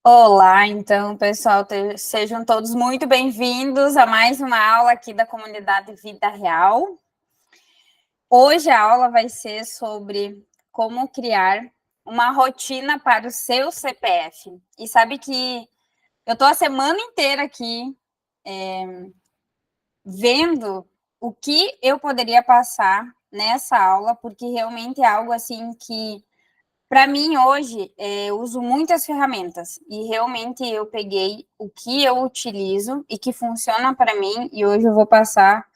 Olá, então, pessoal, sejam todos muito bem-vindos a mais uma aula aqui da comunidade Vida Real. Hoje a aula vai ser sobre como criar uma rotina para o seu CPF. E sabe que eu estou a semana inteira aqui vendo o que eu poderia passar nessa aula, porque realmente é algo assim que para mim, hoje, eu uso muitas ferramentas e realmente eu peguei o que eu utilizo e que funciona para mim e hoje eu vou passar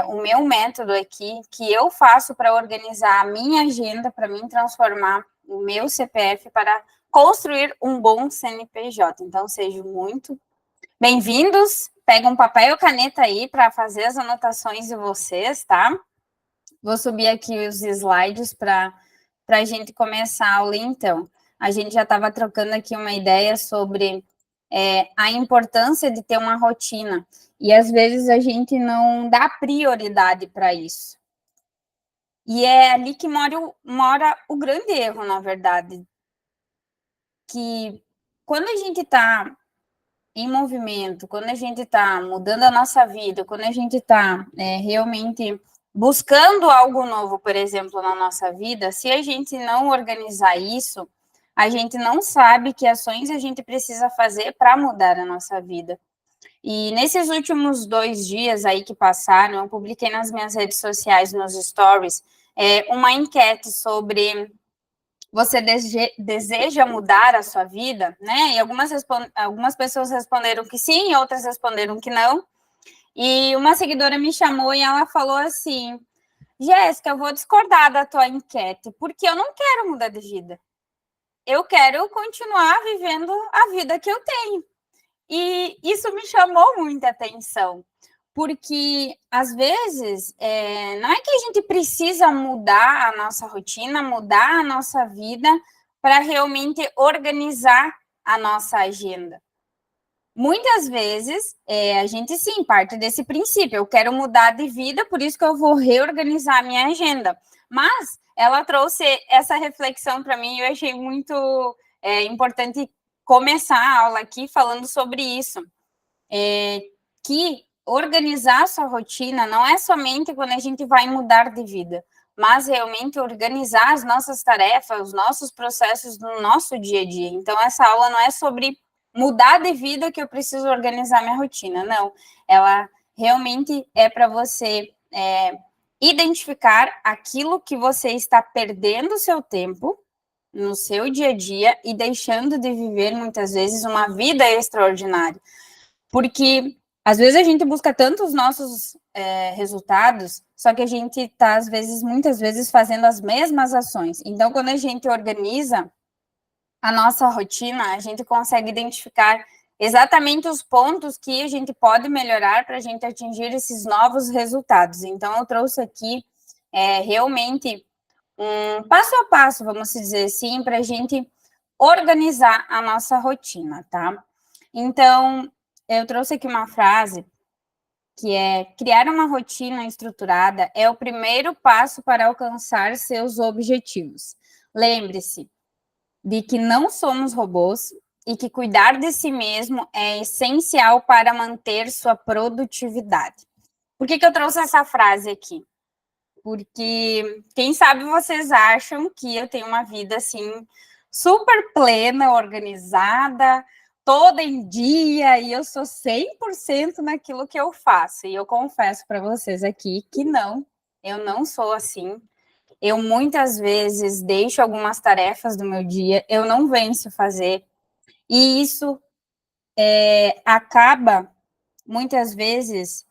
o meu método aqui, que eu faço para organizar a minha agenda, para mim transformar o meu CPF para construir um bom CNPJ. Então, sejam muito bem-vindos. Pega um papel e caneta aí para fazer as anotações de vocês, tá? Vou subir aqui os slides para a gente começar a aula, então. A gente já estava trocando aqui uma ideia sobre a importância de ter uma rotina. E às vezes a gente não dá prioridade para isso. E é ali que mora o grande erro, na verdade. Que quando a gente está em movimento, quando a gente está mudando a nossa vida, quando a gente está realmente buscando algo novo, por exemplo, na nossa vida, se a gente não organizar isso, a gente não sabe que ações a gente precisa fazer para mudar a nossa vida. E nesses últimos 2 dias aí que passaram, eu publiquei nas minhas redes sociais, nos stories, uma enquete sobre você deseja mudar a sua vida, né? E algumas pessoas responderam que sim, outras responderam que não. E uma seguidora me chamou e ela falou assim: Jéssica, eu vou discordar da tua enquete, porque eu não quero mudar de vida. Eu quero continuar vivendo a vida que eu tenho. E isso me chamou muita atenção, porque às vezes não é que a gente precisa mudar a nossa rotina, mudar a nossa vida para realmente organizar a nossa agenda. Muitas vezes a gente sim parte desse princípio, eu quero mudar de vida, por isso que eu vou reorganizar a minha agenda. Mas ela trouxe essa reflexão para mim e eu achei muito importante começar a aula aqui falando sobre isso. Que organizar a sua rotina não é somente quando a gente vai mudar de vida, mas realmente organizar as nossas tarefas, os nossos processos no nosso dia a dia. Então, essa aula não é sobre mudar de vida que eu preciso organizar minha rotina, não. Ela realmente é para você identificar aquilo que você está perdendo seu tempo no seu dia a dia e deixando de viver, muitas vezes, uma vida extraordinária. Porque às vezes a gente busca tanto os nossos resultados, só que a gente está, muitas vezes, fazendo as mesmas ações. Então, quando a gente organiza a nossa rotina, a gente consegue identificar exatamente os pontos que a gente pode melhorar para a gente atingir esses novos resultados. Então, eu trouxe aqui realmente um passo a passo, vamos dizer assim, para a gente organizar a nossa rotina, tá? Então, eu trouxe aqui uma frase que é: criar uma rotina estruturada é o primeiro passo para alcançar seus objetivos. Lembre-se de que não somos robôs e que cuidar de si mesmo é essencial para manter sua produtividade. Por que eu trouxe essa frase aqui? Porque, quem sabe vocês acham que eu tenho uma vida, assim, super plena, organizada, toda em dia, e eu sou 100% naquilo que eu faço. E eu confesso para vocês aqui que não, eu não sou assim. Eu muitas vezes deixo algumas tarefas do meu dia, eu não venço fazer. E isso acaba, muitas vezes,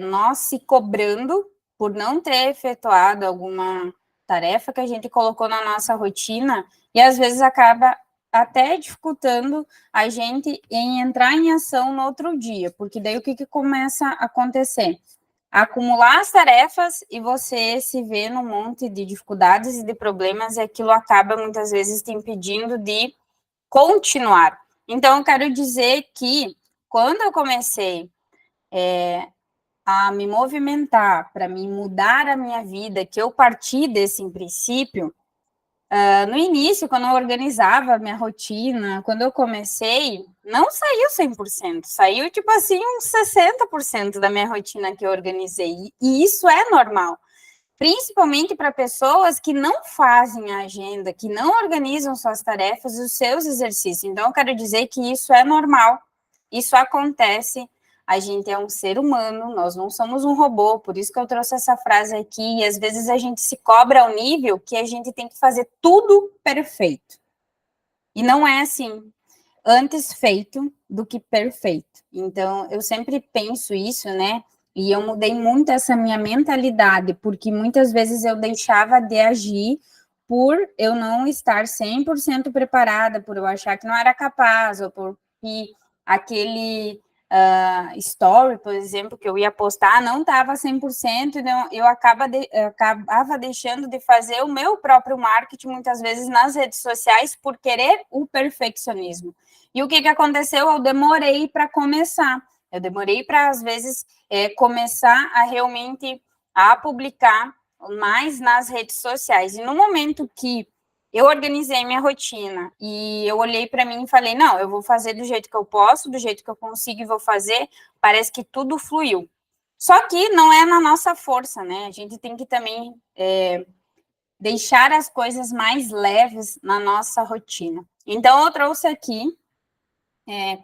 nós se cobrando por não ter efetuado alguma tarefa que a gente colocou na nossa rotina e às vezes acaba até dificultando a gente em entrar em ação no outro dia, porque daí o que começa a acontecer? Acumular as tarefas e você se vê num monte de dificuldades e de problemas e aquilo acaba muitas vezes te impedindo de continuar. Então, eu quero dizer que quando eu comecei a me movimentar para me mudar a minha vida, que eu parti desse princípio, No início, quando eu organizava a minha rotina, quando eu comecei, não saiu 100%, saiu tipo assim uns 60% da minha rotina que eu organizei, e isso é normal. Principalmente para pessoas que não fazem a agenda, que não organizam suas tarefas e os seus exercícios. Então, eu quero dizer que isso é normal, isso acontece. A gente é um ser humano, nós não somos um robô, por isso que eu trouxe essa frase aqui. E às vezes a gente se cobra ao nível que a gente tem que fazer tudo perfeito. E não é assim, antes feito do que perfeito. Então, eu sempre penso isso, né? E eu mudei muito essa minha mentalidade, porque muitas vezes eu deixava de agir por eu não estar 100% preparada, por eu achar que não era capaz, ou por que aquele story, por exemplo, que eu ia postar, não estava 100%, então eu acabava deixando de fazer o meu próprio marketing, muitas vezes, nas redes sociais, por querer o perfeccionismo. E o que aconteceu? Eu demorei para começar. Eu demorei para, às vezes, começar a realmente a publicar mais nas redes sociais. E no momento que eu organizei minha rotina e eu olhei para mim e falei, não, eu vou fazer do jeito que eu posso, do jeito que eu consigo e vou fazer, parece que tudo fluiu. Só que não é na nossa força, né? A gente tem que também deixar as coisas mais leves na nossa rotina. Então, eu trouxe aqui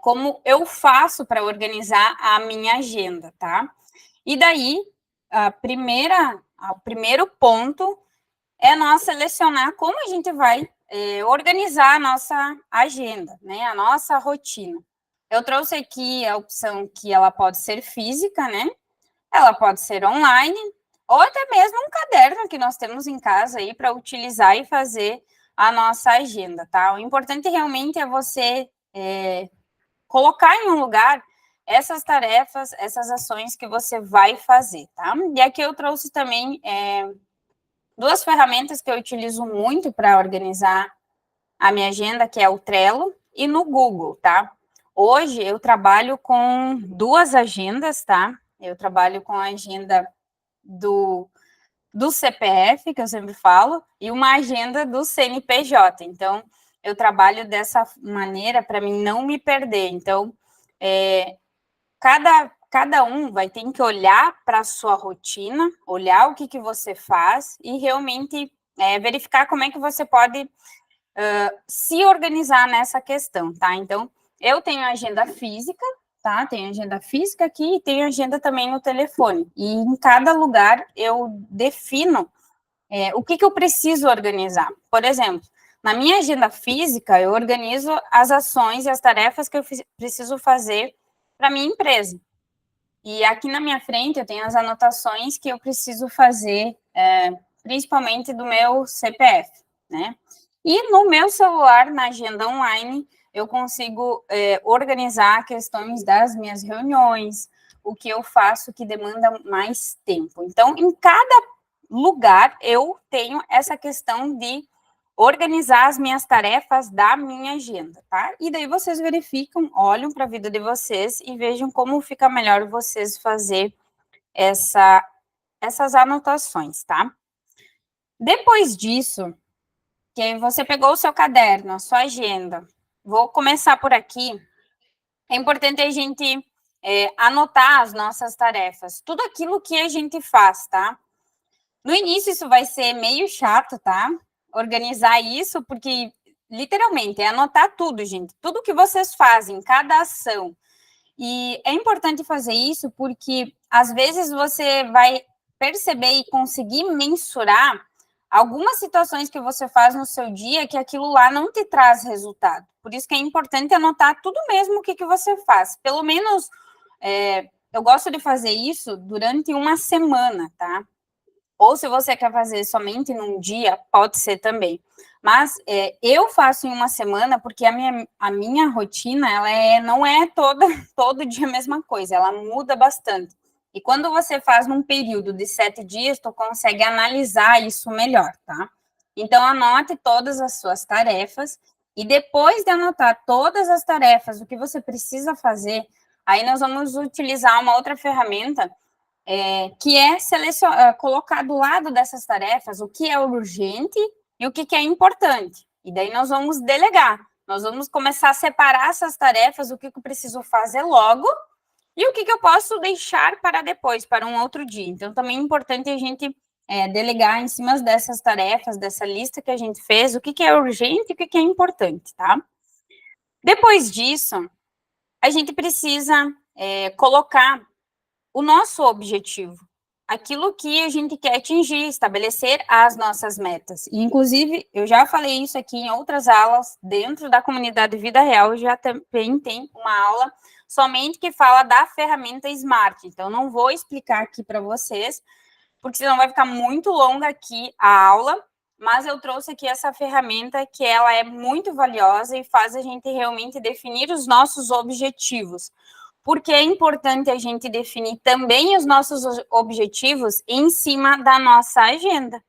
como eu faço para organizar a minha agenda, tá? E daí, o primeiro ponto é nós selecionar como a gente vai organizar a nossa agenda, né? A nossa rotina. Eu trouxe aqui a opção que ela pode ser física, né? Ela pode ser online, ou até mesmo um caderno que nós temos em casa aí para utilizar e fazer a nossa agenda, tá? O importante realmente é você colocar em um lugar essas tarefas, essas ações que você vai fazer, tá? E aqui eu trouxe também duas ferramentas que eu utilizo muito para organizar a minha agenda, que é o Trello e no Google, tá? Hoje eu trabalho com duas agendas, tá? Eu trabalho com a agenda do CPF, que eu sempre falo, e uma agenda do CNPJ. Então, eu trabalho dessa maneira para mim não me perder. Então, cada um vai ter que olhar para a sua rotina, olhar o que você faz e realmente verificar como é que você pode se organizar nessa questão, tá? Então, eu tenho agenda física, tá? Tenho agenda física aqui e tenho agenda também no telefone. E em cada lugar eu defino o que eu preciso organizar. Por exemplo, na minha agenda física, eu organizo as ações e as tarefas que eu preciso fazer para minha empresa. E aqui na minha frente eu tenho as anotações que eu preciso fazer, principalmente do meu CPF, né? E no meu celular, na agenda online, eu consigo organizar questões das minhas reuniões, o que eu faço que demanda mais tempo. Então, em cada lugar, eu tenho essa questão de organizar as minhas tarefas da minha agenda, tá? E daí vocês verificam, olham para a vida de vocês e vejam como fica melhor vocês fazer essas anotações, tá? Depois disso, que você pegou o seu caderno, a sua agenda, vou começar por aqui. É importante a gente anotar as nossas tarefas, tudo aquilo que a gente faz, tá? No início, isso vai ser meio chato, tá? Organizar isso, porque literalmente é anotar tudo, gente. Tudo que vocês fazem, cada ação. E é importante fazer isso porque às vezes você vai perceber e conseguir mensurar algumas situações que você faz no seu dia que aquilo lá não te traz resultado. Por isso que é importante anotar tudo mesmo o que você faz. Pelo menos eu gosto de fazer isso durante uma semana, tá? Ou se você quer fazer somente num dia, pode ser também. Mas eu faço em uma semana porque a minha rotina ela não é todo dia a mesma coisa, ela muda bastante. E quando você faz num período de 7 dias, tu consegue analisar isso melhor, tá? Então, anote todas as suas tarefas e depois de anotar todas as tarefas, o que você precisa fazer, aí nós vamos utilizar uma outra ferramenta que é colocar do lado dessas tarefas o que é urgente e o que, que é importante. E daí nós vamos delegar. Nós vamos começar a separar essas tarefas, o que, que eu preciso fazer logo e o que, que eu posso deixar para depois, para um outro dia. Então, também é importante a gente delegar em cima dessas tarefas, dessa lista que a gente fez, o que, que é urgente e o que, que é importante, tá? Depois disso, a gente precisa colocar o nosso objetivo, aquilo que a gente quer atingir, estabelecer as nossas metas. E, inclusive, eu já falei isso aqui em outras aulas, dentro da comunidade Vida Real, já também tem uma aula somente que fala da ferramenta Smart. Então, não vou explicar aqui para vocês, porque senão vai ficar muito longa aqui a aula, mas eu trouxe aqui essa ferramenta que ela é muito valiosa e faz a gente realmente definir os nossos objetivos. Porque é importante a gente definir também os nossos objetivos em cima da nossa agenda.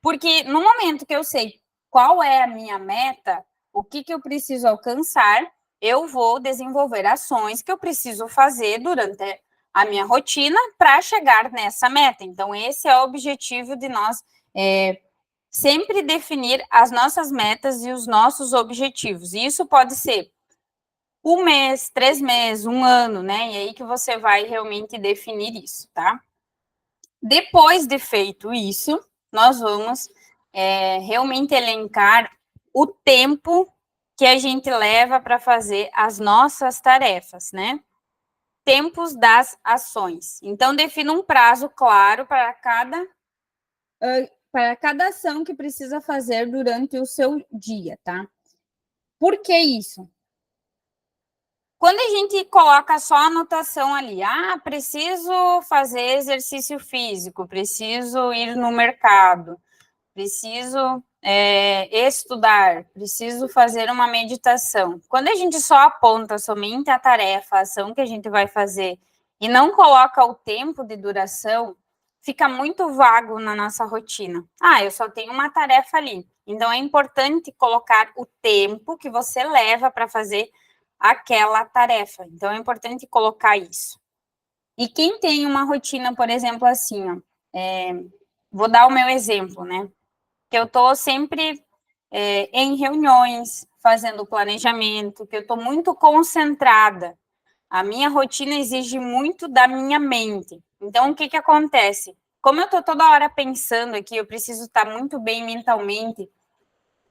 Porque no momento que eu sei qual é a minha meta, o que, que eu preciso alcançar, eu vou desenvolver ações que eu preciso fazer durante a minha rotina para chegar nessa meta. Então, esse é o objetivo de nós sempre definir as nossas metas e os nossos objetivos. E isso pode ser 1 mês, 3 meses, 1 ano, né? E aí que você vai realmente definir isso, tá? Depois de feito isso, nós vamos realmente elencar o tempo que a gente leva para fazer as nossas tarefas, né? Tempos das ações. Então, defina um prazo claro para cada ação que precisa fazer durante o seu dia, tá? Por que isso? Quando a gente coloca só a anotação ali, preciso fazer exercício físico, preciso ir no mercado, preciso estudar, preciso fazer uma meditação. Quando a gente só aponta somente a tarefa, a ação que a gente vai fazer e não coloca o tempo de duração, fica muito vago na nossa rotina. Eu só tenho uma tarefa ali. Então, é importante colocar o tempo que você leva para fazer aquela tarefa. Então, é importante colocar isso. E quem tem uma rotina, por exemplo, assim, vou dar o meu exemplo, né? Que eu estou sempre em reuniões, fazendo planejamento, que eu estou muito concentrada. A minha rotina exige muito da minha mente. Então, o que, que acontece? Como eu estou toda hora pensando aqui, eu preciso estar muito bem mentalmente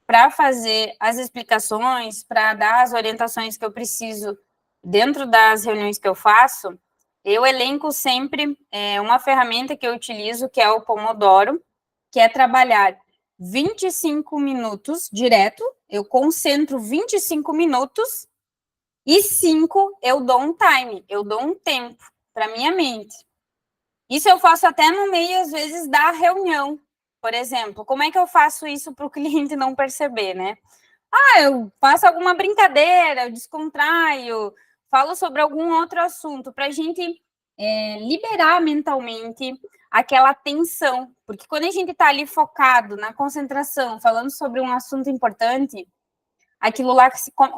para fazer as explicações, para dar as orientações que eu preciso dentro das reuniões que eu faço, eu elenco sempre uma ferramenta que eu utilizo, que é o Pomodoro, que é trabalhar 25 minutos direto, eu concentro 25 minutos e 5 eu dou um time, eu dou um tempo para minha mente. Isso eu faço até no meio, às vezes, da reunião. Por exemplo, como é que eu faço isso para o cliente não perceber, né? Eu faço alguma brincadeira, eu descontraio, falo sobre algum outro assunto, para a gente liberar mentalmente aquela tensão. Porque quando a gente está ali focado na concentração, falando sobre um assunto importante, aquilo lá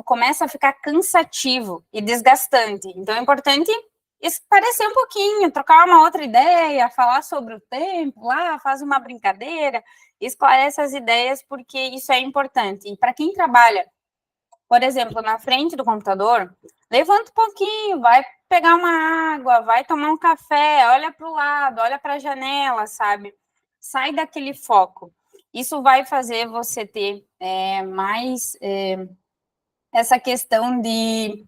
começa a ficar cansativo e desgastante. Então, é importante esparecer um pouquinho, trocar uma outra ideia, falar sobre o tempo lá, faz uma brincadeira, esclarece as ideias, porque isso é importante. E para quem trabalha, por exemplo, na frente do computador, levanta um pouquinho, vai pegar uma água, vai tomar um café, olha para o lado, olha para a janela, sabe? Sai daquele foco. Isso vai fazer você ter mais essa questão de...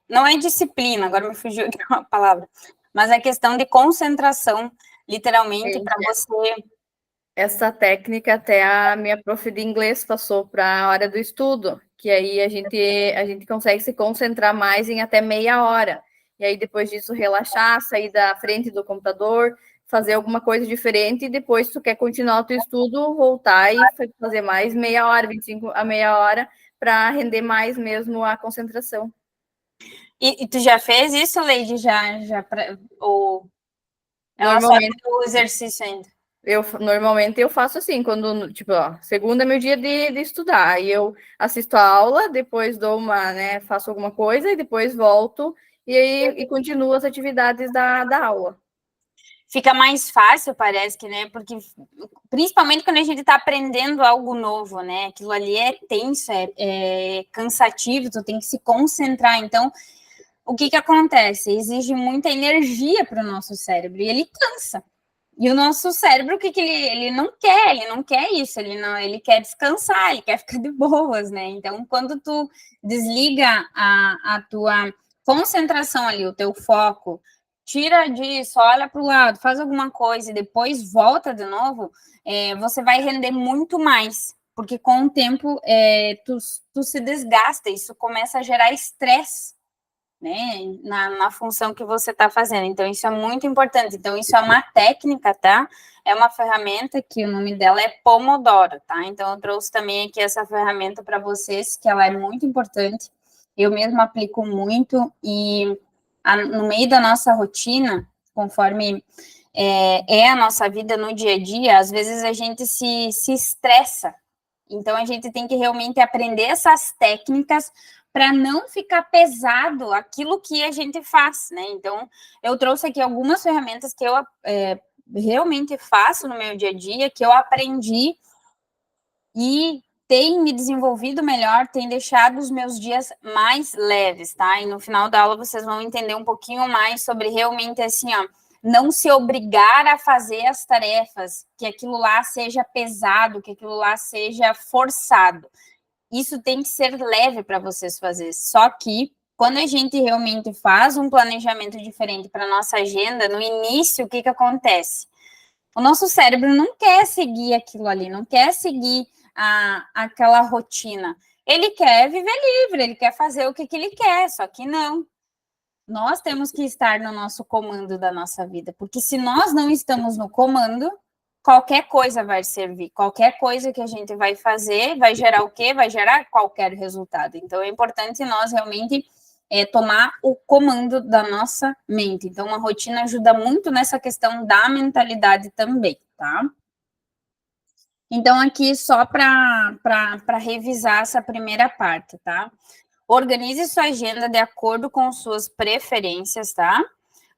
não é disciplina, agora me fugiu aqui uma palavra, mas é questão de concentração, literalmente, para você... Essa técnica até a minha prof de inglês passou para a hora do estudo, que aí a gente consegue se concentrar mais em até meia hora. E aí, depois disso, relaxar, sair da frente do computador, fazer alguma coisa diferente, e depois, se tu quer continuar o teu estudo, voltar e fazer mais meia hora, 25 a meia hora, para render mais mesmo a concentração. E tu já fez isso, Leide? Ou ela só tem o exercício ainda? Normalmente eu faço assim, quando, tipo, segunda é meu dia de estudar, aí eu assisto a aula, depois dou faço alguma coisa e depois volto e continuo as atividades da aula. fica mais fácil, parece que, né? Porque principalmente quando a gente está aprendendo algo novo, né? Aquilo ali é tenso, é cansativo, tu tem que se concentrar. Então, o que acontece? Exige muita energia para o nosso cérebro e ele cansa. E o nosso cérebro, o que ele não quer? Ele não quer isso, ele quer descansar, ele quer ficar de boas, né? Então, quando tu desliga a tua concentração ali, o teu foco, tira disso, olha para o lado, faz alguma coisa e depois volta de novo, você vai render muito mais, porque com o tempo tu se desgasta, isso começa a gerar estresse, né, na função que você está fazendo. Então, isso é muito importante. Então, isso é uma técnica, tá? É uma ferramenta que o nome dela é Pomodoro, tá? Então, eu trouxe também aqui essa ferramenta para vocês, que ela é muito importante. Eu mesma aplico muito e no meio da nossa rotina, conforme a nossa vida no dia a dia, às vezes a gente se estressa. Então, a gente tem que realmente aprender essas técnicas para não ficar pesado aquilo que a gente faz, né? Então, eu trouxe aqui algumas ferramentas que eu realmente faço no meu dia a dia, que eu aprendi e tem me desenvolvido melhor, tem deixado os meus dias mais leves, tá? E no final da aula vocês vão entender um pouquinho mais sobre realmente assim, ó, não se obrigar a fazer as tarefas, que aquilo lá seja pesado, que aquilo lá seja forçado. Isso tem que ser leve para vocês fazer. Só que quando a gente realmente faz um planejamento diferente para nossa agenda, no início, o que acontece? O nosso cérebro não quer seguir aquilo ali, não quer seguir aquela rotina. Ele quer viver livre, ele quer fazer o que ele quer, só que não. Nós temos que estar no nosso comando da nossa vida, porque se nós não estamos no comando, qualquer coisa vai servir, qualquer coisa que a gente vai fazer vai gerar o quê? Vai gerar qualquer resultado. Então, é importante nós realmente tomar o comando da nossa mente. Então, uma rotina ajuda muito nessa questão da mentalidade também, tá? Então, aqui só para revisar essa primeira parte, tá? Organize sua agenda de acordo com suas preferências, tá?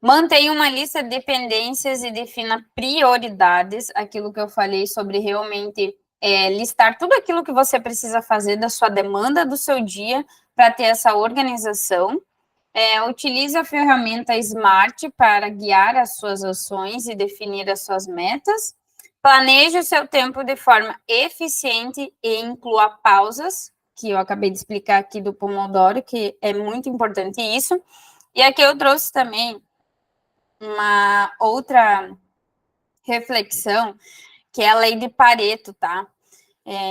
Mantenha uma lista de pendências e defina prioridades, aquilo que eu falei sobre realmente listar tudo aquilo que você precisa fazer da sua demanda do seu dia para ter essa organização. Utilize a ferramenta Smart para guiar as suas ações e definir as suas metas. Planeje o seu tempo de forma eficiente e inclua pausas, que eu acabei de explicar aqui do Pomodoro, que é muito importante isso. E aqui eu trouxe também uma outra reflexão, que é a lei de Pareto, tá?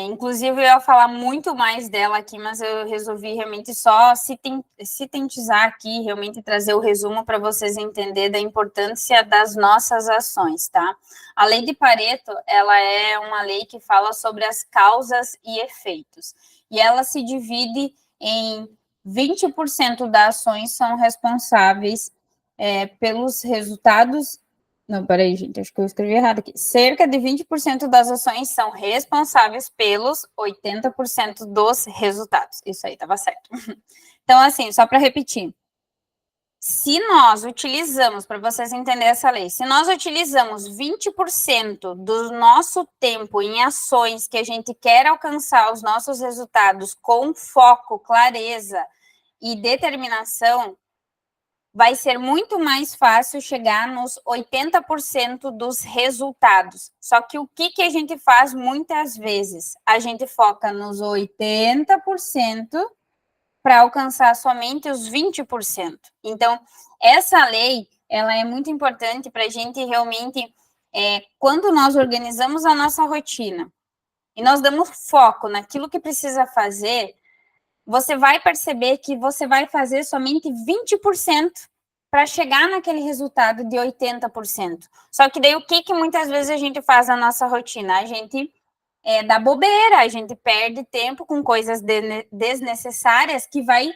Inclusive, eu ia falar muito mais dela aqui, mas eu resolvi realmente só sintetizar aqui, realmente trazer o resumo para vocês entenderem da importância das nossas ações, tá? A lei de Pareto, ela é uma lei que fala sobre as causas e efeitos, e ela se divide em 20% das ações são responsáveis pelos resultados. Não, peraí, gente, acho que eu escrevi errado aqui. Cerca de 20% das ações são responsáveis pelos 80% dos resultados. Isso aí, estava certo. Então, assim, só para repetir. Se nós utilizamos, para vocês entenderem essa lei, se nós utilizamos 20% do nosso tempo em ações que a gente quer alcançar os nossos resultados com foco, clareza e determinação, vai ser muito mais fácil chegar nos 80% dos resultados. Só que o que a gente faz muitas vezes? A gente foca nos 80% para alcançar somente os 20%. Então, essa lei, ela é muito importante para a gente realmente, quando nós organizamos a nossa rotina e nós damos foco naquilo que precisa fazer, você vai perceber que você vai fazer somente 20% para chegar naquele resultado de 80%. Só que daí o que muitas vezes a gente faz na nossa rotina? A gente dá bobeira, a gente perde tempo com coisas desnecessárias que vai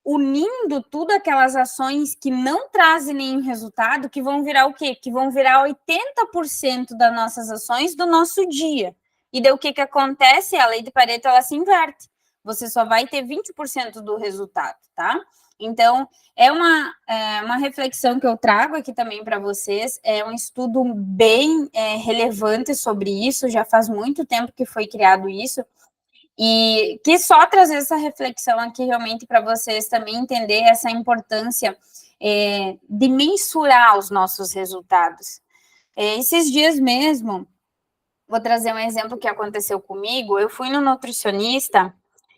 unindo tudo aquelas ações que não trazem nenhum resultado, que vão virar o quê? Que vão virar 80% das nossas ações do nosso dia. E daí o que acontece? A lei de Pareto, ela se inverte. você só vai ter 20% do resultado, tá? Então, é uma reflexão que eu trago aqui também para vocês, é um estudo bem relevante sobre isso, já faz muito tempo que foi criado isso, e que só trazer essa reflexão aqui realmente para vocês também entender essa importância de mensurar os nossos resultados. Esses dias mesmo, vou trazer um exemplo que aconteceu comigo, eu fui no nutricionista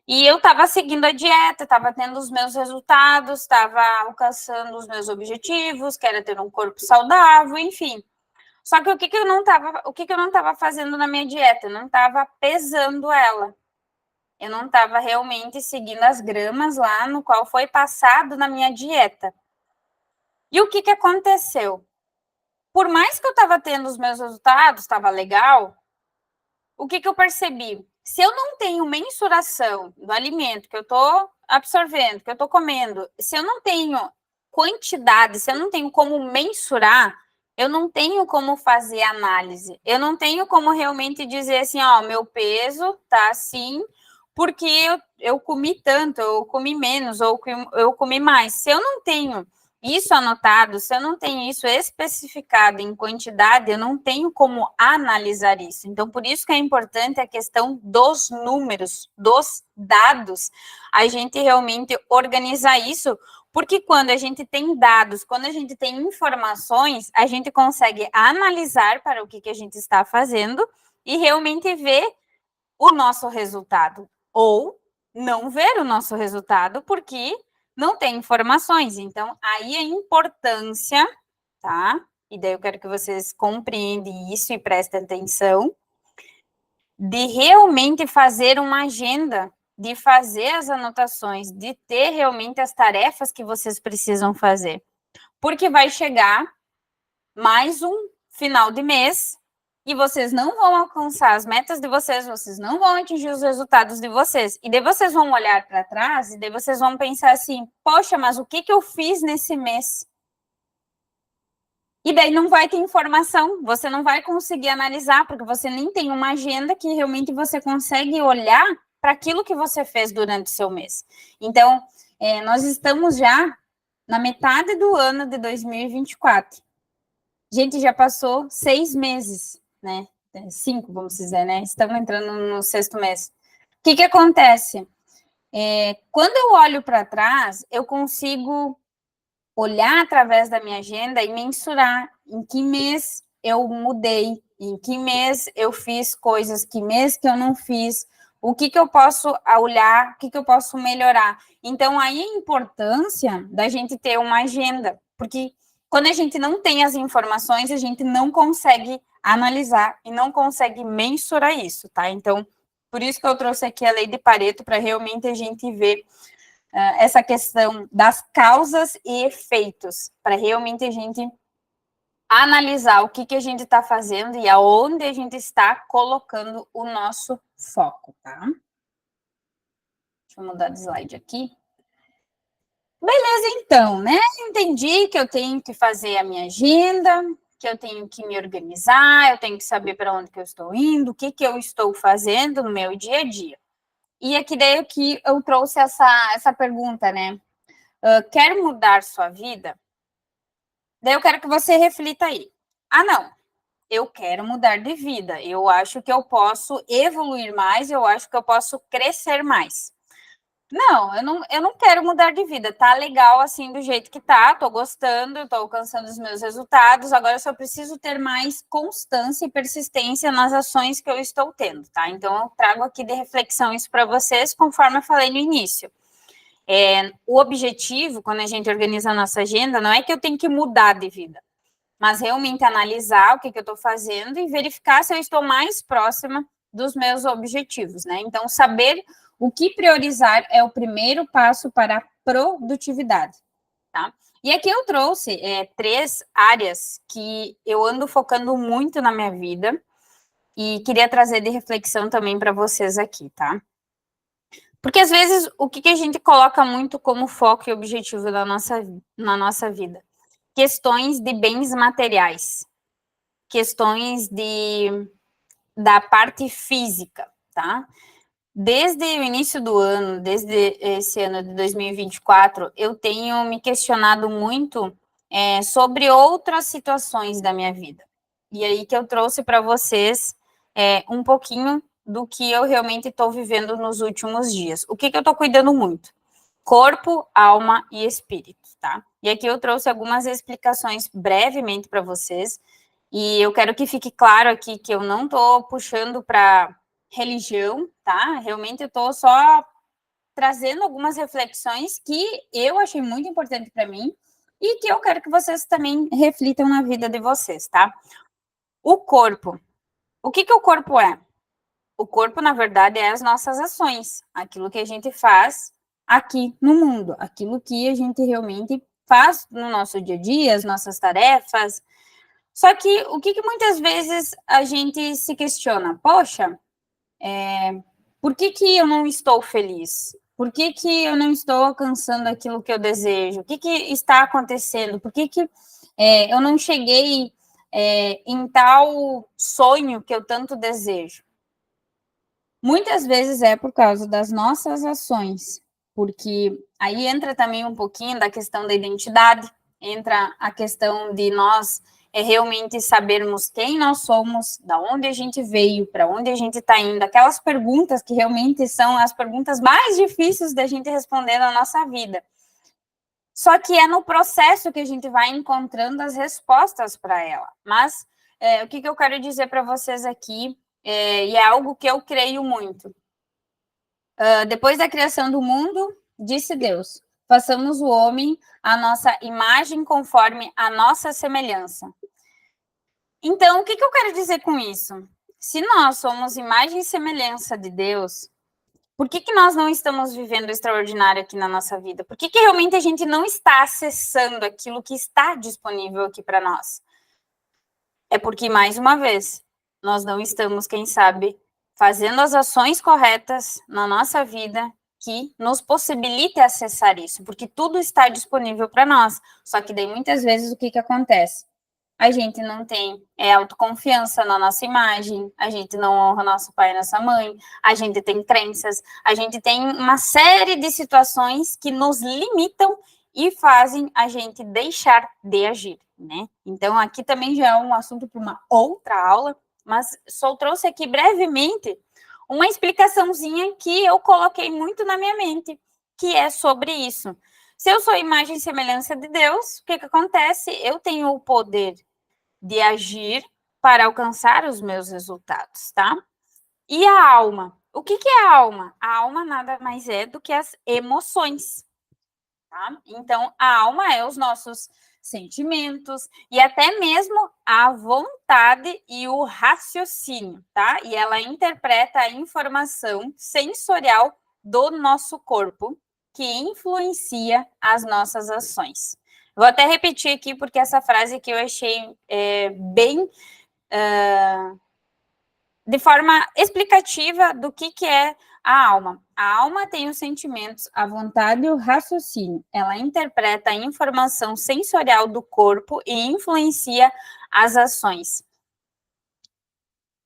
e eu estava seguindo a dieta, estava tendo os meus resultados, estava alcançando os meus objetivos, que era ter um corpo saudável, enfim. Só que o que eu não estava fazendo na minha dieta? Eu não estava pesando ela. Eu não estava realmente seguindo as gramas lá no qual foi passado na minha dieta. E o que aconteceu? Por mais que eu estava tendo os meus resultados, estava legal, o que eu percebi? Se eu não tenho mensuração do alimento que eu estou absorvendo, que eu estou comendo, se eu não tenho quantidade, se eu não tenho como mensurar, eu não tenho como fazer análise. Eu não tenho como realmente dizer assim, ó, meu peso tá assim, porque eu comi tanto, eu comi menos, ou eu comi mais. Se eu não tenho isso anotado, se eu não tenho isso especificado em quantidade, eu não tenho como analisar isso. Então, por isso que é importante a questão dos números, dos dados, a gente realmente organizar isso, porque quando a gente tem dados, quando a gente tem informações, a gente consegue analisar para o que a gente está fazendo e realmente ver o nosso resultado. Ou não ver o nosso resultado, porque não tem informações. Então, aí a importância, tá? E daí eu quero que vocês compreendam isso e prestem atenção, de realmente fazer uma agenda, de fazer as anotações, de ter realmente as tarefas que vocês precisam fazer. Porque vai chegar mais um final de mês e vocês não vão alcançar as metas de vocês, vocês não vão atingir os resultados de vocês. E daí vocês vão olhar para trás e daí vocês vão pensar assim, poxa, mas o que eu fiz nesse mês? E daí não vai ter informação, você não vai conseguir analisar, porque você nem tem uma agenda que realmente você consegue olhar para aquilo que você fez durante o seu mês. Então, nós estamos já na metade do ano de 2024. Gente, já passou 6 meses, né? 5, vamos dizer, né? Estamos entrando no 6º mês. O que acontece? Quando eu olho para trás, eu consigo olhar através da minha agenda e mensurar em que mês eu mudei, em que mês eu fiz coisas, que mês que eu não fiz, o que eu posso olhar, o que eu posso melhorar. Então, aí a importância da gente ter uma agenda, porque quando a gente não tem as informações, a gente não consegue analisar e não consegue mensurar isso, tá? Então, por isso que eu trouxe aqui a lei de Pareto, para realmente a gente ver essa questão das causas e efeitos, para realmente a gente analisar o que a gente está fazendo e aonde a gente está colocando o nosso foco, tá? Deixa eu mudar de slide aqui. Beleza, então, né? Entendi que eu tenho que fazer a minha agenda, que eu tenho que me organizar, eu tenho que saber para onde que eu estou indo, o que eu estou fazendo no meu dia a dia. E aqui daí que eu trouxe essa pergunta, né? Quer mudar sua vida? Daí eu quero que você reflita aí. Ah, não, eu quero mudar de vida. Eu acho que eu posso evoluir mais, eu acho que eu posso crescer mais. Não, eu não quero mudar de vida. Tá legal assim do jeito que tá, tô gostando, tô alcançando os meus resultados. Agora eu só preciso ter mais constância e persistência nas ações que eu estou tendo, tá? Então eu trago aqui de reflexão isso para vocês, conforme eu falei no início. O objetivo, quando a gente organiza a nossa agenda, não é que eu tenho que mudar de vida, mas realmente analisar o que eu estou fazendo e verificar se eu estou mais próxima dos meus objetivos, né? Então, saber o que priorizar é o primeiro passo para a produtividade, tá? E aqui eu trouxe 3 áreas que eu ando focando muito na minha vida e queria trazer de reflexão também para vocês aqui, tá? Porque às vezes o que a gente coloca muito como foco e objetivo na nossa vida? Questões de bens materiais, questões da parte física, tá? desde o início do ano, desde esse ano de 2024, eu tenho me questionado muito sobre outras situações da minha vida. E aí que eu trouxe para vocês um pouquinho do que eu realmente estou vivendo nos últimos dias. O que eu estou cuidando muito? Corpo, alma e espírito, tá? E aqui eu trouxe algumas explicações brevemente para vocês. E eu quero que fique claro aqui que eu não estou puxando para religião, tá? Realmente eu estou só trazendo algumas reflexões que eu achei muito importante para mim e que eu quero que vocês também reflitam na vida de vocês, tá? O corpo. O que o corpo é? O corpo, na verdade, é as nossas ações, aquilo que a gente faz aqui no mundo, aquilo que a gente realmente faz no nosso dia a dia, as nossas tarefas. Só que o que muitas vezes a gente se questiona? Poxa, por que eu não estou feliz? Por que eu não estou alcançando aquilo que eu desejo? O que está acontecendo? Por que eu não cheguei em tal sonho que eu tanto desejo? Muitas vezes é por causa das nossas ações, porque aí entra também um pouquinho da questão da identidade, entra a questão de nós realmente sabermos quem nós somos, da onde a gente veio, para onde a gente está indo, aquelas perguntas que realmente são as perguntas mais difíceis da gente responder na nossa vida. Só que é no processo que a gente vai encontrando as respostas para ela. Mas o que eu quero dizer para vocês aqui, e é algo que eu creio muito. Depois da criação do mundo, disse Deus, façamos o homem a nossa imagem conforme a nossa semelhança. Então, o que eu quero dizer com isso? Se nós somos imagem e semelhança de Deus, por que nós não estamos vivendo o extraordinário aqui na nossa vida? Por que realmente a gente não está acessando aquilo que está disponível aqui para nós? É porque, mais uma vez, nós não estamos, quem sabe, fazendo as ações corretas na nossa vida que nos possibilite acessar isso, porque tudo está disponível para nós. Só que daí, muitas vezes, o que acontece? A gente não tem autoconfiança na nossa imagem, a gente não honra nosso pai e nossa mãe, a gente tem crenças, a gente tem uma série de situações que nos limitam e fazem a gente deixar de agir, né? Então, aqui também já é um assunto para uma outra aula, mas só trouxe aqui brevemente uma explicaçãozinha que eu coloquei muito na minha mente, que é sobre isso. Se eu sou imagem e semelhança de Deus, o que acontece? Eu tenho o poder de agir para alcançar os meus resultados, tá? E a alma? O que é a alma? A alma nada mais é do que as emoções, tá? Então, a alma é os nossos sentimentos e até mesmo a vontade e o raciocínio, tá? E ela interpreta a informação sensorial do nosso corpo que influencia as nossas ações. Vou até repetir aqui, porque essa frase que eu achei bem de forma explicativa do que é a alma. A alma tem os sentimentos, a vontade e o raciocínio. Ela interpreta a informação sensorial do corpo e influencia as ações.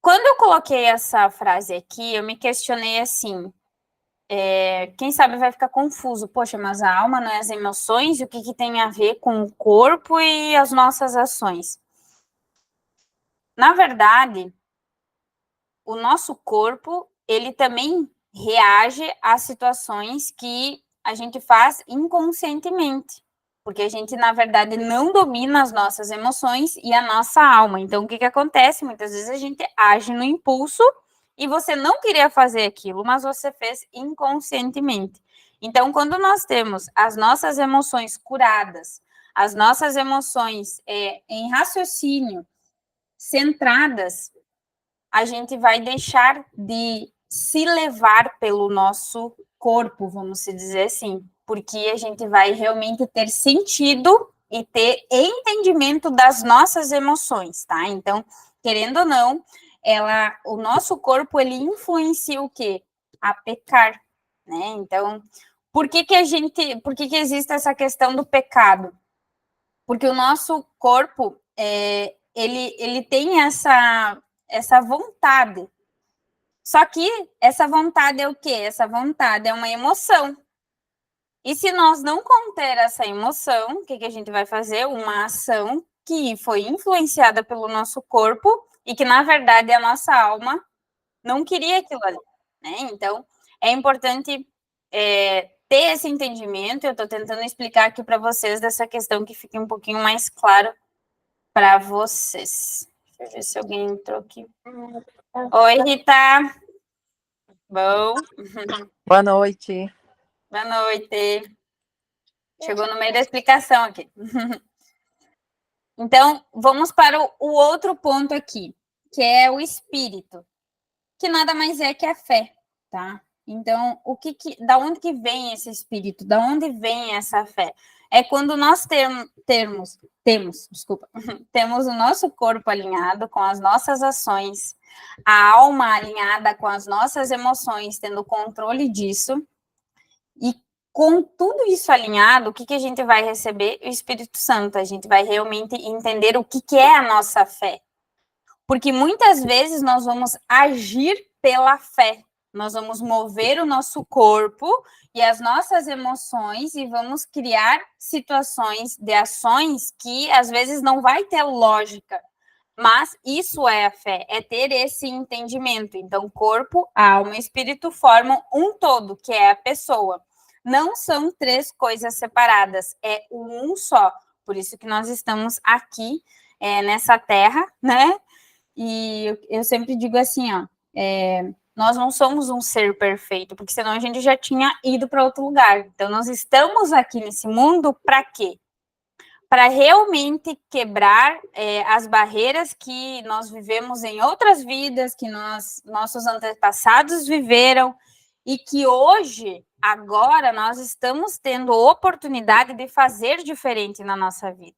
Quando eu coloquei essa frase aqui, eu me questionei assim, quem sabe vai ficar confuso. Poxa, mas a alma não é as emoções? E o que tem a ver com o corpo e as nossas ações? Na verdade, o nosso corpo, ele também reage às situações que a gente faz inconscientemente. Porque a gente, na verdade, não domina as nossas emoções e a nossa alma. Então, o que acontece? Muitas vezes a gente age no impulso e você não queria fazer aquilo, mas você fez inconscientemente. Então, quando nós temos as nossas emoções curadas, as nossas emoções em raciocínio, centradas, a gente vai deixar de se levar pelo nosso corpo, vamos dizer assim, porque a gente vai realmente ter sentido e ter entendimento das nossas emoções, tá? Então, querendo ou não, o nosso corpo, ele influencia o quê? A pecar, né? Então, por que existe essa questão do pecado? Porque o nosso corpo, ele tem essa vontade Só que essa vontade é o quê? Essa vontade é uma emoção. E se nós não conter essa emoção, o que a gente vai fazer? Uma ação que foi influenciada pelo nosso corpo e que, na verdade, a nossa alma não queria aquilo ali, né? Então, é importante ter esse entendimento. Eu estou tentando explicar aqui para vocês dessa questão que fique um pouquinho mais claro para vocês. Deixa eu ver se alguém entrou aqui. Oi, Rita. Bom. Boa noite. Boa noite. Chegou no meio da explicação aqui. Então, vamos para o outro ponto aqui, que é o espírito, que nada mais é que a fé, tá? Então, da onde que vem esse espírito? Da onde vem essa fé? É quando nós temos o nosso corpo alinhado com as nossas ações, a alma alinhada com as nossas emoções, tendo controle disso, e com tudo isso alinhado, o que a gente vai receber? O Espírito Santo. A gente vai realmente entender o que é a nossa fé. Porque muitas vezes nós vamos agir pela fé. Nós vamos mover o nosso corpo e as nossas emoções e vamos criar situações de ações que às vezes não vai ter lógica. Mas isso é a fé, é ter esse entendimento. Então, corpo, alma e espírito formam um todo, que é a pessoa. Não são três coisas separadas, é um só. Por isso que nós estamos aqui nessa terra, né? E eu sempre digo assim, ó, nós não somos um ser perfeito, porque senão a gente já tinha ido para outro lugar. Então, nós estamos aqui nesse mundo para quê? Para realmente quebrar as barreiras que nós vivemos em outras vidas, que nossos antepassados viveram, e que hoje, agora, nós estamos tendo oportunidade de fazer diferente na nossa vida.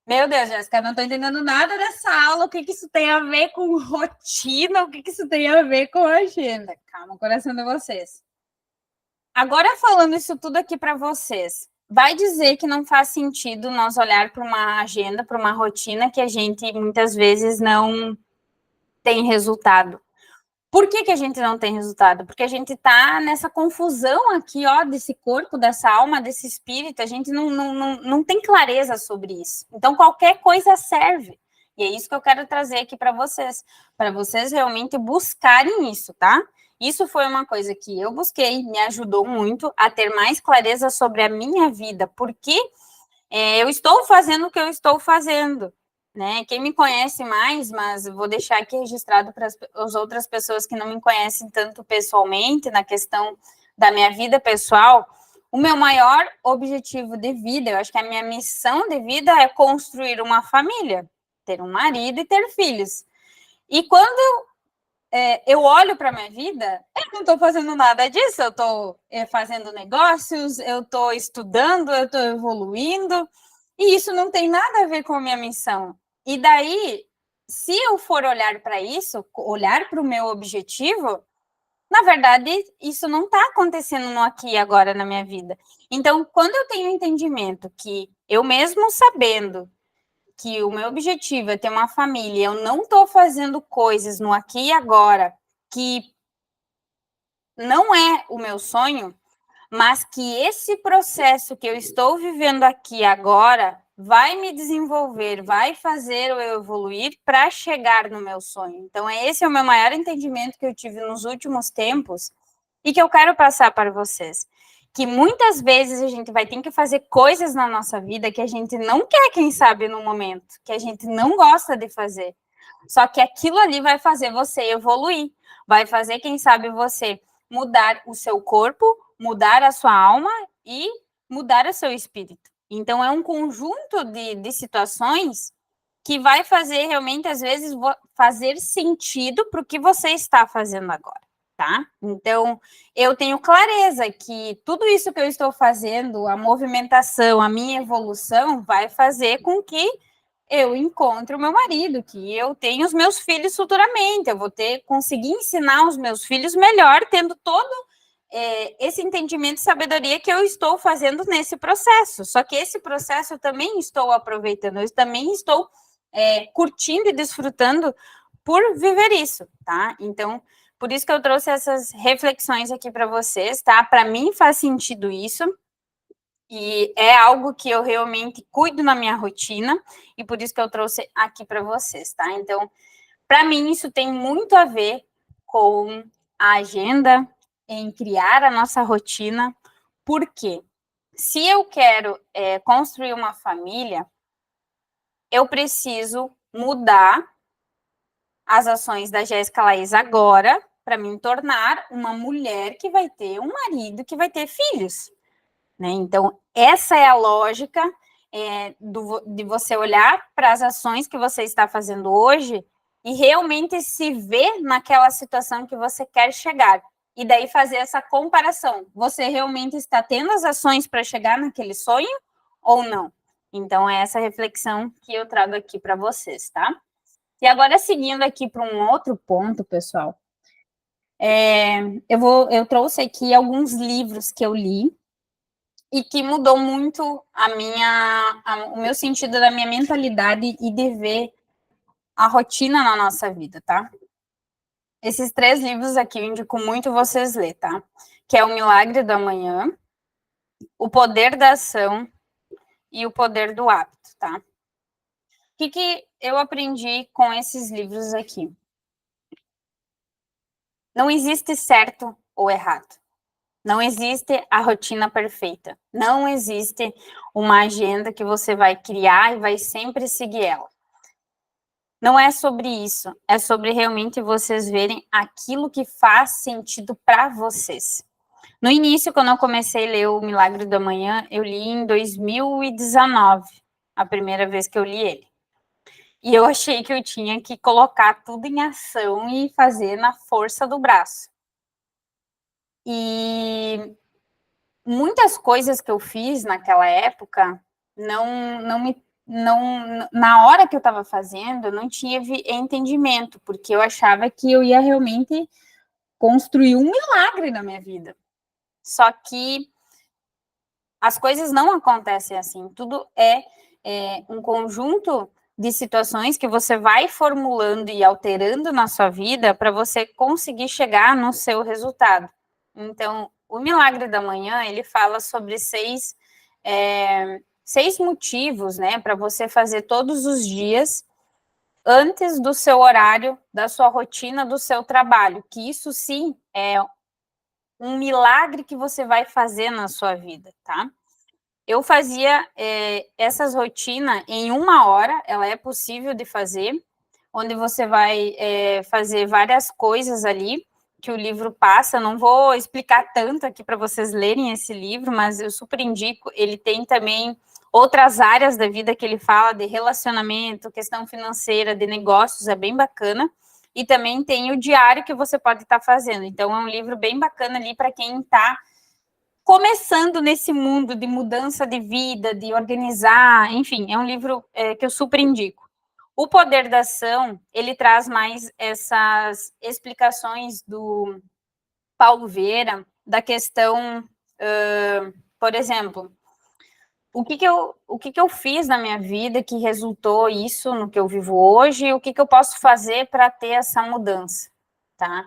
Meu Deus, Jéssica, não estou entendendo nada dessa aula. O que isso tem a ver com rotina? O que isso tem a ver com agenda? Calma, o coração de vocês. Agora, falando isso tudo aqui para vocês, vai dizer que não faz sentido nós olhar para uma agenda, para uma rotina que a gente muitas vezes não tem resultado. Por que a gente não tem resultado? Porque a gente está nessa confusão aqui, ó, desse corpo, dessa alma, desse espírito, a gente não tem clareza sobre isso. Então, qualquer coisa serve. E é isso que eu quero trazer aqui para vocês realmente buscarem isso, tá? Isso foi uma coisa que eu busquei, me ajudou muito a ter mais clareza sobre a minha vida, porque eu estou fazendo o que eu estou fazendo. Né? Quem me conhece mais, mas vou deixar aqui registrado para as outras pessoas que não me conhecem tanto pessoalmente, na questão da minha vida pessoal, o meu maior objetivo de vida, eu acho que a minha missão de vida é construir uma família, ter um marido e ter filhos. E quando eu olho para a minha vida, eu não estou fazendo nada disso, eu estou fazendo negócios, eu estou estudando, eu estou evoluindo, e isso não tem nada a ver com a minha missão. E daí, se eu for olhar para isso, olhar para o meu objetivo, na verdade, isso não está acontecendo no aqui e agora na minha vida. Então, quando eu tenho entendimento que eu mesmo sabendo que o meu objetivo é ter uma família, eu não estou fazendo coisas no aqui e agora que não é o meu sonho, mas que esse processo que eu estou vivendo aqui agora vai me desenvolver, vai fazer eu evoluir para chegar no meu sonho. Então, esse é o meu maior entendimento que eu tive nos últimos tempos e que eu quero passar para vocês. Que muitas vezes a gente vai ter que fazer coisas na nossa vida que a gente não quer, quem sabe, no momento, que a gente não gosta de fazer. Só que aquilo ali vai fazer você evoluir, vai fazer, quem sabe, você mudar o seu corpo, mudar a sua alma e mudar o seu espírito. Então, é um conjunto de situações que vai fazer realmente, às vezes, fazer sentido para o que você está fazendo agora, tá? Então, eu tenho clareza que tudo isso que eu estou fazendo, a movimentação, a minha evolução, vai fazer com que eu encontre o meu marido, que eu tenha os meus filhos futuramente, eu vou conseguir ensinar os meus filhos melhor, tendo todo esse entendimento e sabedoria que eu estou fazendo nesse processo. Só que esse processo eu também estou aproveitando, eu também estou curtindo e desfrutando por viver isso, tá? Então, Por isso que eu trouxe essas reflexões aqui para vocês, tá? Para mim faz sentido isso, e é algo que eu realmente cuido na minha rotina, e por isso que eu trouxe aqui para vocês, tá? Então, para mim, isso tem muito a ver com a agenda, em criar a nossa rotina, porque se eu quero construir uma família, eu preciso mudar as ações da Jéssica Laís agora para me tornar uma mulher que vai ter um marido, que vai ter filhos. Né? Então, essa é a lógica de você olhar para as ações que você está fazendo hoje e realmente se ver naquela situação que você quer chegar. E daí fazer essa comparação. Você realmente está tendo as ações para chegar naquele sonho ou não? Então, é essa reflexão que eu trago aqui para vocês, tá? E agora, seguindo aqui para um outro ponto, pessoal, eu trouxe aqui alguns livros que eu li e que mudou muito o meu sentido da minha mentalidade e de ver a rotina na nossa vida, tá? Esses 3 livros aqui eu indico muito vocês ler, tá? Que é O Milagre do Amanhã, O Poder da Ação e O Poder do Hábito, tá? O que eu aprendi com esses livros aqui? Não existe certo ou errado. Não existe a rotina perfeita. Não existe uma agenda que você vai criar e vai sempre seguir ela. Não é sobre isso. É sobre realmente vocês verem aquilo que faz sentido para vocês. No início, quando eu comecei a ler O Milagre do Amanhã, eu li em 2019, a primeira vez que eu li ele. E eu achei que eu tinha que colocar tudo em ação e fazer na força do braço. E muitas coisas que eu fiz naquela época na hora que eu estava fazendo, eu não tinha entendimento, porque eu achava que eu ia realmente construir um milagre na minha vida. Só que as coisas não acontecem assim. Tudo é um conjunto de situações que você vai formulando e alterando na sua vida para você conseguir chegar no seu resultado. Então, o Milagre da Manhã, ele fala sobre 6 motivos, né, para você fazer todos os dias antes do seu horário, da sua rotina, do seu trabalho, que isso sim é um milagre que você vai fazer na sua vida, tá? Eu fazia essas rotinas em 1 hora, ela é possível de fazer, onde você vai fazer várias coisas ali que o livro passa. Não vou explicar tanto aqui para vocês lerem esse livro, mas eu super indico. Ele tem também outras áreas da vida que ele fala de relacionamento, questão financeira, de negócios, é bem bacana. E também tem o diário que você pode estar fazendo. Então, é um livro bem bacana ali para quem está começando nesse mundo de mudança de vida, de organizar, enfim, é um livro que eu super indico. O Poder da Ação, ele traz mais essas explicações do Paulo Vieira, da questão, por exemplo, o que eu fiz na minha vida que resultou isso no que eu vivo hoje, e o que eu posso fazer para ter essa mudança, tá?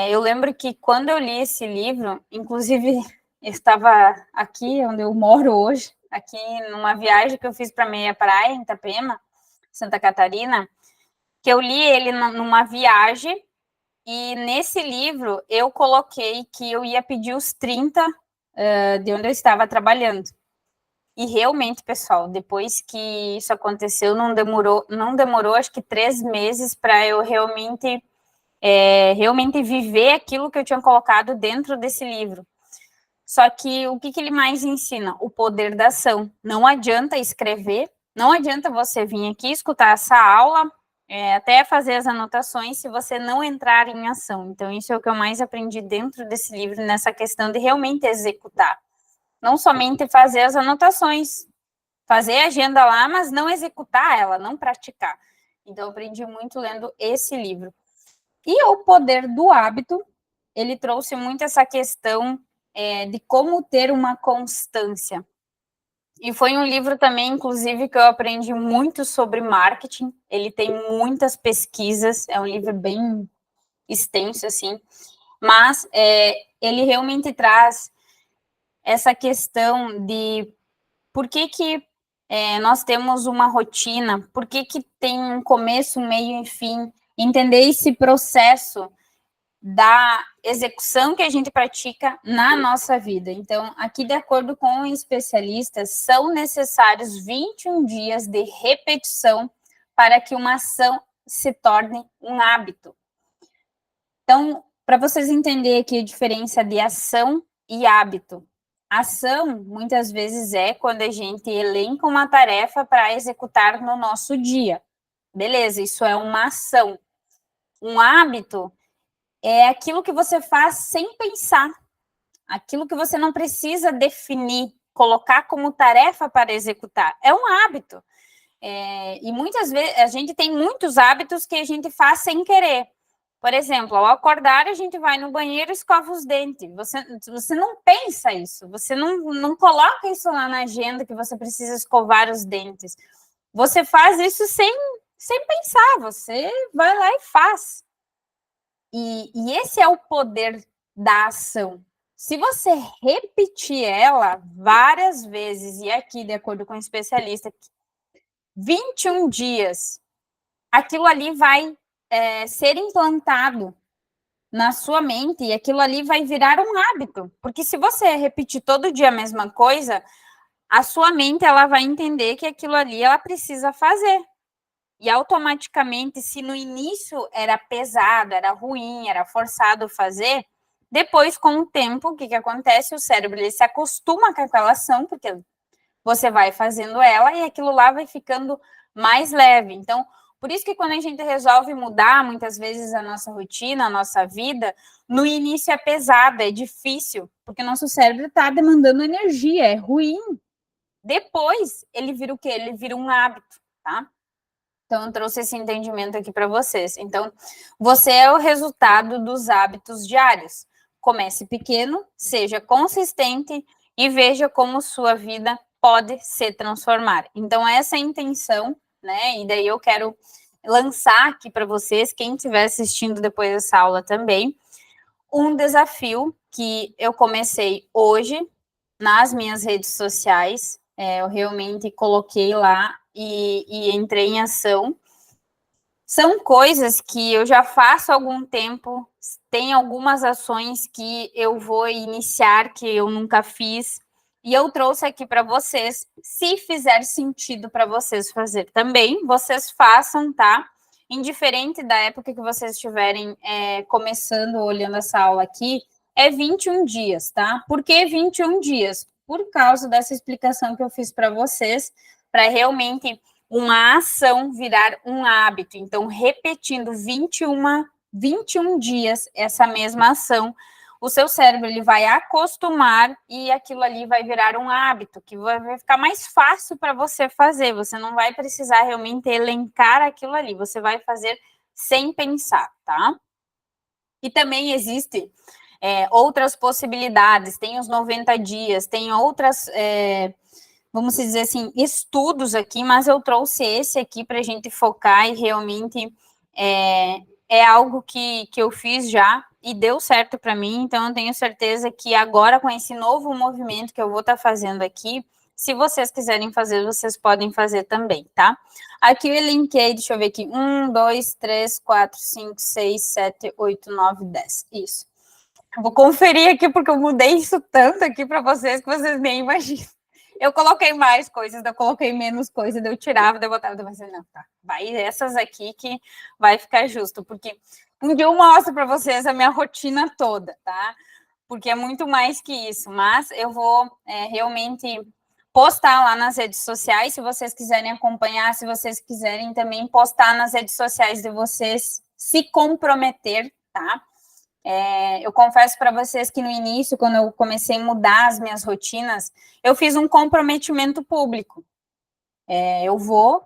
Eu lembro que quando eu li esse livro, inclusive eu estava aqui onde eu moro hoje, aqui numa viagem que eu fiz para Meia Praia, em Itapema, Santa Catarina, que eu li ele numa viagem, e nesse livro eu coloquei que eu ia pedir os 30 de onde eu estava trabalhando. E realmente, pessoal, depois que isso aconteceu, não demorou acho que 3 meses para eu realmente viver aquilo que eu tinha colocado dentro desse livro. Só que o que ele mais ensina? O poder da ação. Não adianta escrever, não adianta você vir aqui escutar essa aula, até fazer as anotações, se você não entrar em ação. Então, isso é o que eu mais aprendi dentro desse livro, nessa questão de realmente executar. Não somente fazer as anotações, fazer a agenda lá, mas não executar ela, não praticar. Então, eu aprendi muito lendo esse livro. E o Poder do Hábito, ele trouxe muito essa questão de como ter uma constância. E foi um livro também, inclusive, que eu aprendi muito sobre marketing. Ele tem muitas pesquisas, é um livro bem extenso, assim, mas ele realmente traz essa questão de por que nós temos uma rotina, por que tem um começo, um meio e fim, entender esse processo da execução que a gente pratica na nossa vida. Então, aqui, de acordo com especialistas, são necessários 21 dias de repetição para que uma ação se torne um hábito. Então, para vocês entenderem aqui a diferença de ação e hábito. Ação, muitas vezes, é quando a gente elenca uma tarefa para executar no nosso dia. Beleza, isso é uma ação. Um hábito é aquilo que você faz sem pensar, aquilo que você não precisa definir, colocar como tarefa para executar. É um hábito. E muitas vezes a gente tem muitos hábitos que a gente faz sem querer. Por exemplo, ao acordar, a gente vai no banheiro e escova os dentes. Você não pensa isso, você não coloca isso lá na agenda que você precisa escovar os dentes. Você faz isso sem pensar, você vai lá e faz. E esse é o poder da ação. Se você repetir ela várias vezes, e aqui, de acordo com o especialista, 21 dias, aquilo ali vai ser implantado na sua mente e aquilo ali vai virar um hábito. Porque se você repetir todo dia a mesma coisa, a sua mente ela vai entender que aquilo ali ela precisa fazer. E automaticamente, se no início era pesado, era ruim, era forçado fazer, depois, com o tempo, o que acontece? O cérebro ele se acostuma com aquela ação, porque você vai fazendo ela e aquilo lá vai ficando mais leve. Então, por isso que quando a gente resolve mudar, muitas vezes, a nossa rotina, a nossa vida, no início é pesado, é difícil, porque o nosso cérebro está demandando energia, é ruim. Depois, ele vira o quê? Ele vira um hábito, tá? Então, eu trouxe esse entendimento aqui para vocês. Então, você é o resultado dos hábitos diários. Comece pequeno, seja consistente e veja como sua vida pode se transformar. Então, essa é a intenção, né? E daí eu quero lançar aqui para vocês, quem estiver assistindo depois dessa aula também, um desafio que eu comecei hoje nas minhas redes sociais. Eu realmente coloquei lá e entrei em ação. São coisas que eu já faço há algum tempo, tem algumas ações que eu vou iniciar que eu nunca fiz, e eu trouxe aqui para vocês. Se fizer sentido para vocês fazer também, vocês façam, tá? Indiferente da época que vocês estiverem começando, olhando essa aula aqui, é 21 dias, tá? Por que 21 dias? Por causa dessa explicação que eu fiz para vocês, para realmente uma ação virar um hábito. Então, repetindo 21 dias essa mesma ação, o seu cérebro ele vai acostumar e aquilo ali vai virar um hábito, que vai ficar mais fácil para você fazer. Você não vai precisar realmente elencar aquilo ali, você vai fazer sem pensar, tá? E também existe outras possibilidades, tem os 90 dias, tem outras, vamos dizer assim, estudos aqui, mas eu trouxe esse aqui para a gente focar e realmente é algo que eu fiz já e deu certo para mim, então eu tenho certeza que agora com esse novo movimento que eu vou estar fazendo aqui, se vocês quiserem fazer, vocês podem fazer também, tá? Aqui eu elenquei, deixa eu ver aqui, 1, 2, 3, 4, 5, 6, 7, 8, 9, 10, isso. Eu vou conferir aqui, porque eu mudei isso tanto aqui para vocês, que vocês nem imaginam. Eu coloquei mais coisas, eu coloquei menos coisas, eu tirava, eu botava, eu pensei, não, tá, vai essas aqui que vai ficar justo, porque um dia eu mostro para vocês a minha rotina toda, tá? Porque é muito mais que isso, mas eu vou realmente postar lá nas redes sociais, se vocês quiserem acompanhar, se vocês quiserem também postar nas redes sociais de vocês, se comprometer, tá? Eu confesso para vocês que no início, quando eu comecei a mudar as minhas rotinas, eu fiz um comprometimento público. Eu vou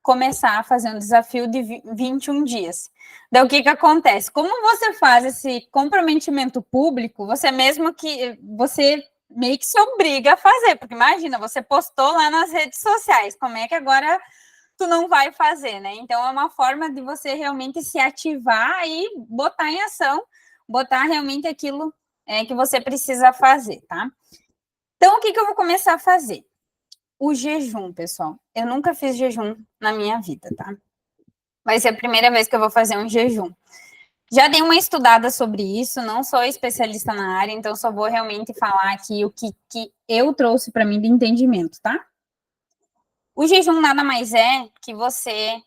começar a fazer um desafio de 21 dias. Daí o que acontece? Como você faz esse comprometimento público, você meio que se obriga a fazer, porque imagina, você postou lá nas redes sociais, como é que agora tu não vai fazer, né? Então, é uma forma de você realmente se ativar e botar em ação, botar realmente aquilo que você precisa fazer, tá? Então, o que eu vou começar a fazer? O jejum, pessoal. Eu nunca fiz jejum na minha vida, tá? Vai ser a primeira vez que eu vou fazer um jejum. Já dei uma estudada sobre isso, não sou especialista na área, então só vou realmente falar aqui o que eu trouxe para mim de entendimento, tá? O jejum nada mais é que você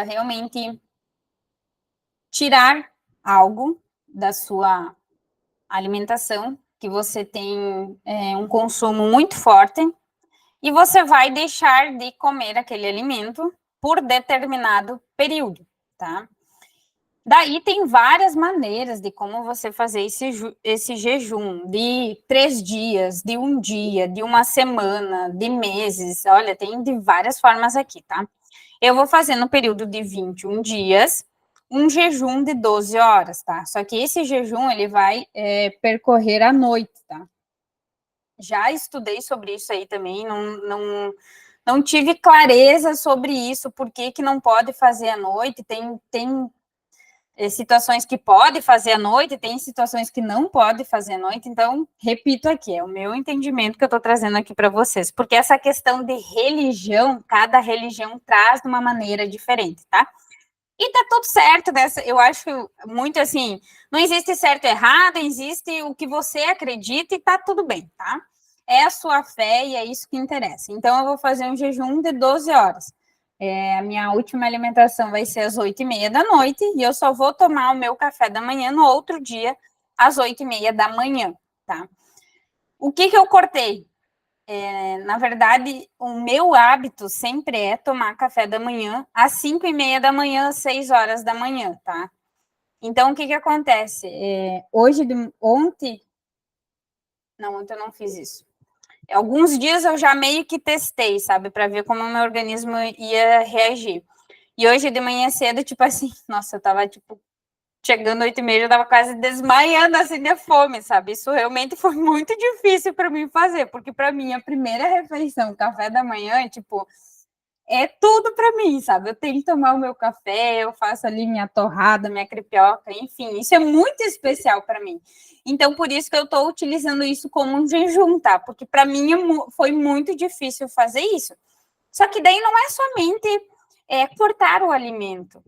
realmente tirar algo da sua alimentação, que você tem um consumo muito forte, e você vai deixar de comer aquele alimento por determinado período, tá? Daí tem várias maneiras de como você fazer esse jejum, de 3 dias, de 1 dia, de 1 semana, de meses. Olha, tem de várias formas aqui, tá? Eu vou fazer no período de 21 dias, um jejum de 12 horas, tá? Só que esse jejum, ele vai percorrer à noite, tá? Já estudei sobre isso aí também, não tive clareza sobre isso, por que não pode fazer à noite, tem situações que pode fazer à noite, tem situações que não pode fazer à noite, então, repito aqui, é o meu entendimento que eu estou trazendo aqui para vocês, porque essa questão de religião, cada religião traz de uma maneira diferente, tá? E tá tudo certo, eu acho muito assim, não existe certo e errado, existe o que você acredita e tá tudo bem, tá? É a sua fé e é isso que interessa. Então, eu vou fazer um jejum de 12 horas. A minha última alimentação vai ser às 8h30 da noite e eu só vou tomar o meu café da manhã no outro dia, às 8h30 da manhã, tá? O que eu cortei? Na verdade, o meu hábito sempre é tomar café da manhã às 5h30 da manhã, às 6 horas da manhã, tá? Então, o que acontece? Ontem eu não fiz isso. Alguns dias eu já meio que testei, sabe, para ver como o meu organismo ia reagir. E hoje de manhã cedo, tipo assim, nossa, eu tava, tipo, chegando 8h30, eu tava quase desmaiando, assim, de fome, sabe? Isso realmente foi muito difícil para mim fazer, porque para mim a primeira refeição, café da manhã, tipo, é tudo para mim, sabe? Eu tenho que tomar o meu café, eu faço ali minha torrada, minha crepioca, enfim, isso é muito especial para mim. Então, por isso que eu estou utilizando isso como um jejum, tá? Porque para mim foi muito difícil fazer isso. Só que daí não é somente cortar o alimento.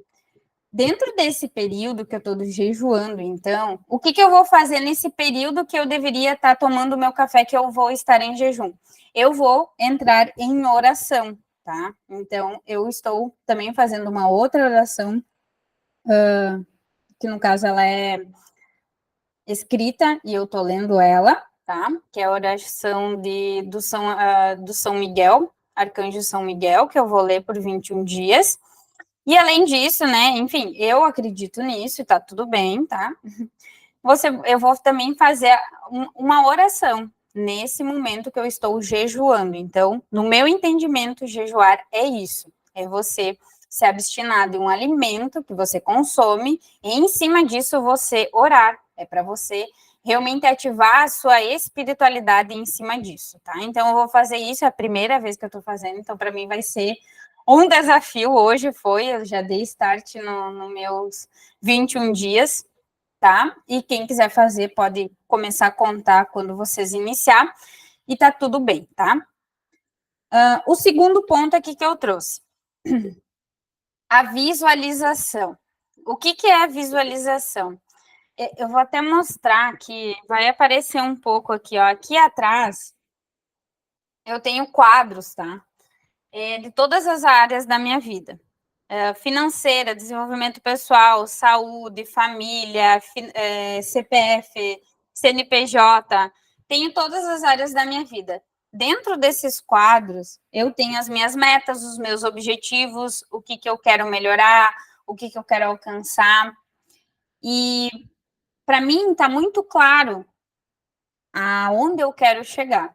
Dentro desse período que eu estou jejuando, então, o que eu vou fazer nesse período que eu deveria estar tomando o meu café, que eu vou estar em jejum? Eu vou entrar em oração, tá? Então, eu estou também fazendo uma outra oração, que no caso ela é escrita e eu estou lendo ela, tá? Que é a oração do São Miguel, Arcanjo São Miguel, que eu vou ler por 21 dias. E além disso, né, enfim, eu acredito nisso e tá tudo bem, tá? Eu vou também fazer uma oração nesse momento que eu estou jejuando. Então, no meu entendimento, jejuar é isso. É você se abstinar de um alimento que você consome e, em cima disso, você orar. É para você realmente ativar a sua espiritualidade em cima disso, tá? Então, eu vou fazer isso, é a primeira vez que eu tô fazendo, então, para mim vai ser um desafio. Hoje eu já dei start nos meus 21 dias, tá? E quem quiser fazer pode começar a contar quando vocês iniciar, e tá tudo bem, tá? O segundo ponto aqui que eu trouxe, a visualização. O que é a visualização? Eu vou até mostrar aqui, vai aparecer um pouco aqui, ó. Aqui atrás, eu tenho quadros, tá? De todas as áreas da minha vida. Financeira, desenvolvimento pessoal, saúde, família, CPF, CNPJ, tenho todas as áreas da minha vida. Dentro desses quadros, eu tenho as minhas metas, os meus objetivos, o que eu quero melhorar, o que eu quero alcançar. E, para mim, está muito claro aonde eu quero chegar.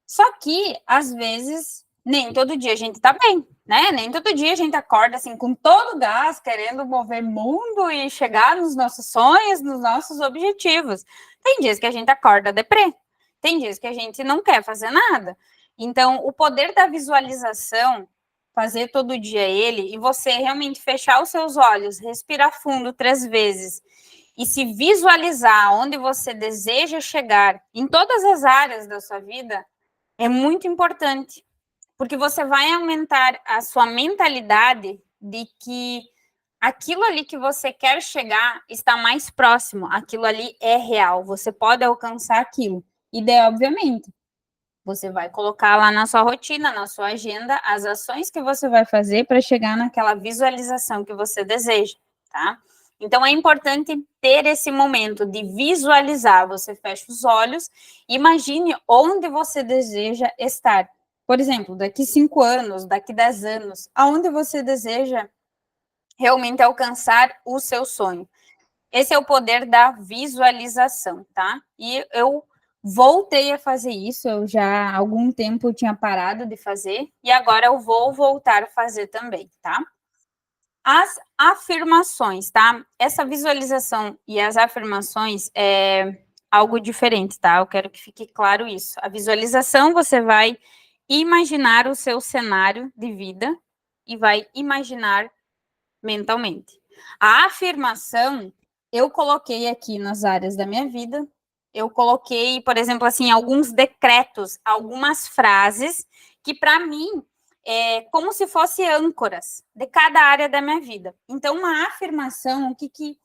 Só que, às vezes, nem todo dia a gente está bem, né? Nem todo dia a gente acorda assim com todo o gás, querendo mover mundo e chegar nos nossos sonhos, nos nossos objetivos. Tem dias que a gente acorda deprê, tem dias que a gente não quer fazer nada. Então, o poder da visualização fazer todo dia ele, e você realmente fechar os seus olhos, respirar fundo 3 vezes, e se visualizar onde você deseja chegar, em todas as áreas da sua vida, é muito importante, porque você vai aumentar a sua mentalidade de que aquilo ali que você quer chegar está mais próximo, aquilo ali é real, você pode alcançar aquilo. E daí, obviamente, você vai colocar lá na sua rotina, na sua agenda, as ações que você vai fazer para chegar naquela visualização que você deseja, tá? Então, é importante ter esse momento de visualizar. Você fecha os olhos, imagine onde você deseja estar. Por exemplo, daqui 5 anos, daqui 10 anos, aonde você deseja realmente alcançar o seu sonho. Esse é o poder da visualização, tá? E eu voltei a fazer isso, eu já há algum tempo tinha parado de fazer, e agora eu vou voltar a fazer também, tá? As afirmações, tá? Essa visualização e as afirmações é algo diferente, tá? Eu quero que fique claro isso. A visualização, você vai imaginar o seu cenário de vida e vai imaginar mentalmente. A afirmação, eu coloquei aqui nas áreas da minha vida, eu coloquei, por exemplo, assim, alguns decretos, algumas frases que, para mim, é como se fossem âncoras de cada área da minha vida. Então, uma afirmação, o que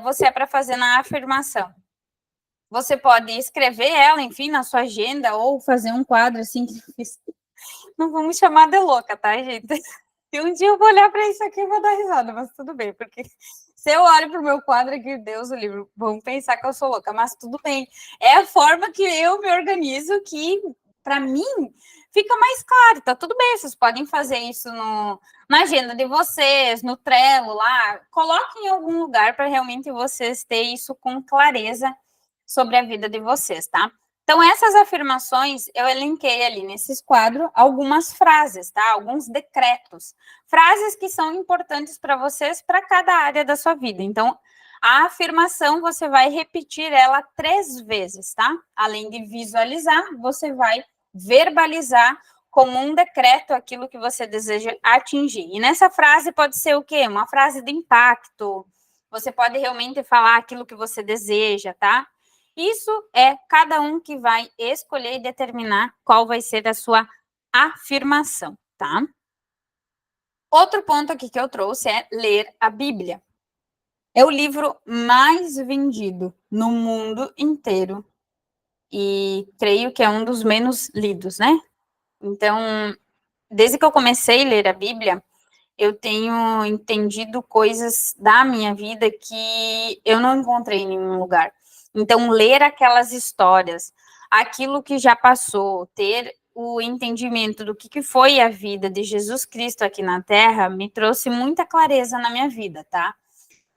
você é para fazer na afirmação? Você pode escrever ela, enfim, na sua agenda, ou fazer um quadro, assim, que eu fiz. Não vamos chamar de louca, tá, gente? E um dia eu vou olhar para isso aqui e vou dar risada, mas tudo bem, porque se eu olho para o meu quadro aqui, Deus o livre, vão pensar que eu sou louca, mas tudo bem. É a forma que eu me organizo que, para mim, fica mais claro, tá tudo bem, vocês podem fazer isso na agenda de vocês, no Trello lá, coloquem em algum lugar para realmente vocês terem isso com clareza sobre a vida de vocês, tá? Então, essas afirmações, eu elenquei ali nesses quadros algumas frases, tá? Alguns decretos. Frases que são importantes para vocês, para cada área da sua vida. Então, a afirmação, você vai repetir ela 3 vezes, tá? Além de visualizar, você vai verbalizar como um decreto aquilo que você deseja atingir. E nessa frase pode ser o quê? Uma frase de impacto. Você pode realmente falar aquilo que você deseja, tá? Isso é cada um que vai escolher e determinar qual vai ser a sua afirmação, tá? Outro ponto aqui que eu trouxe é ler a Bíblia. É o livro mais vendido no mundo inteiro e creio que é um dos menos lidos, né? Então, desde que eu comecei a ler a Bíblia, eu tenho entendido coisas da minha vida que eu não encontrei em nenhum lugar. Então, ler aquelas histórias, aquilo que já passou, ter o entendimento do que foi a vida de Jesus Cristo aqui na Terra, me trouxe muita clareza na minha vida, tá?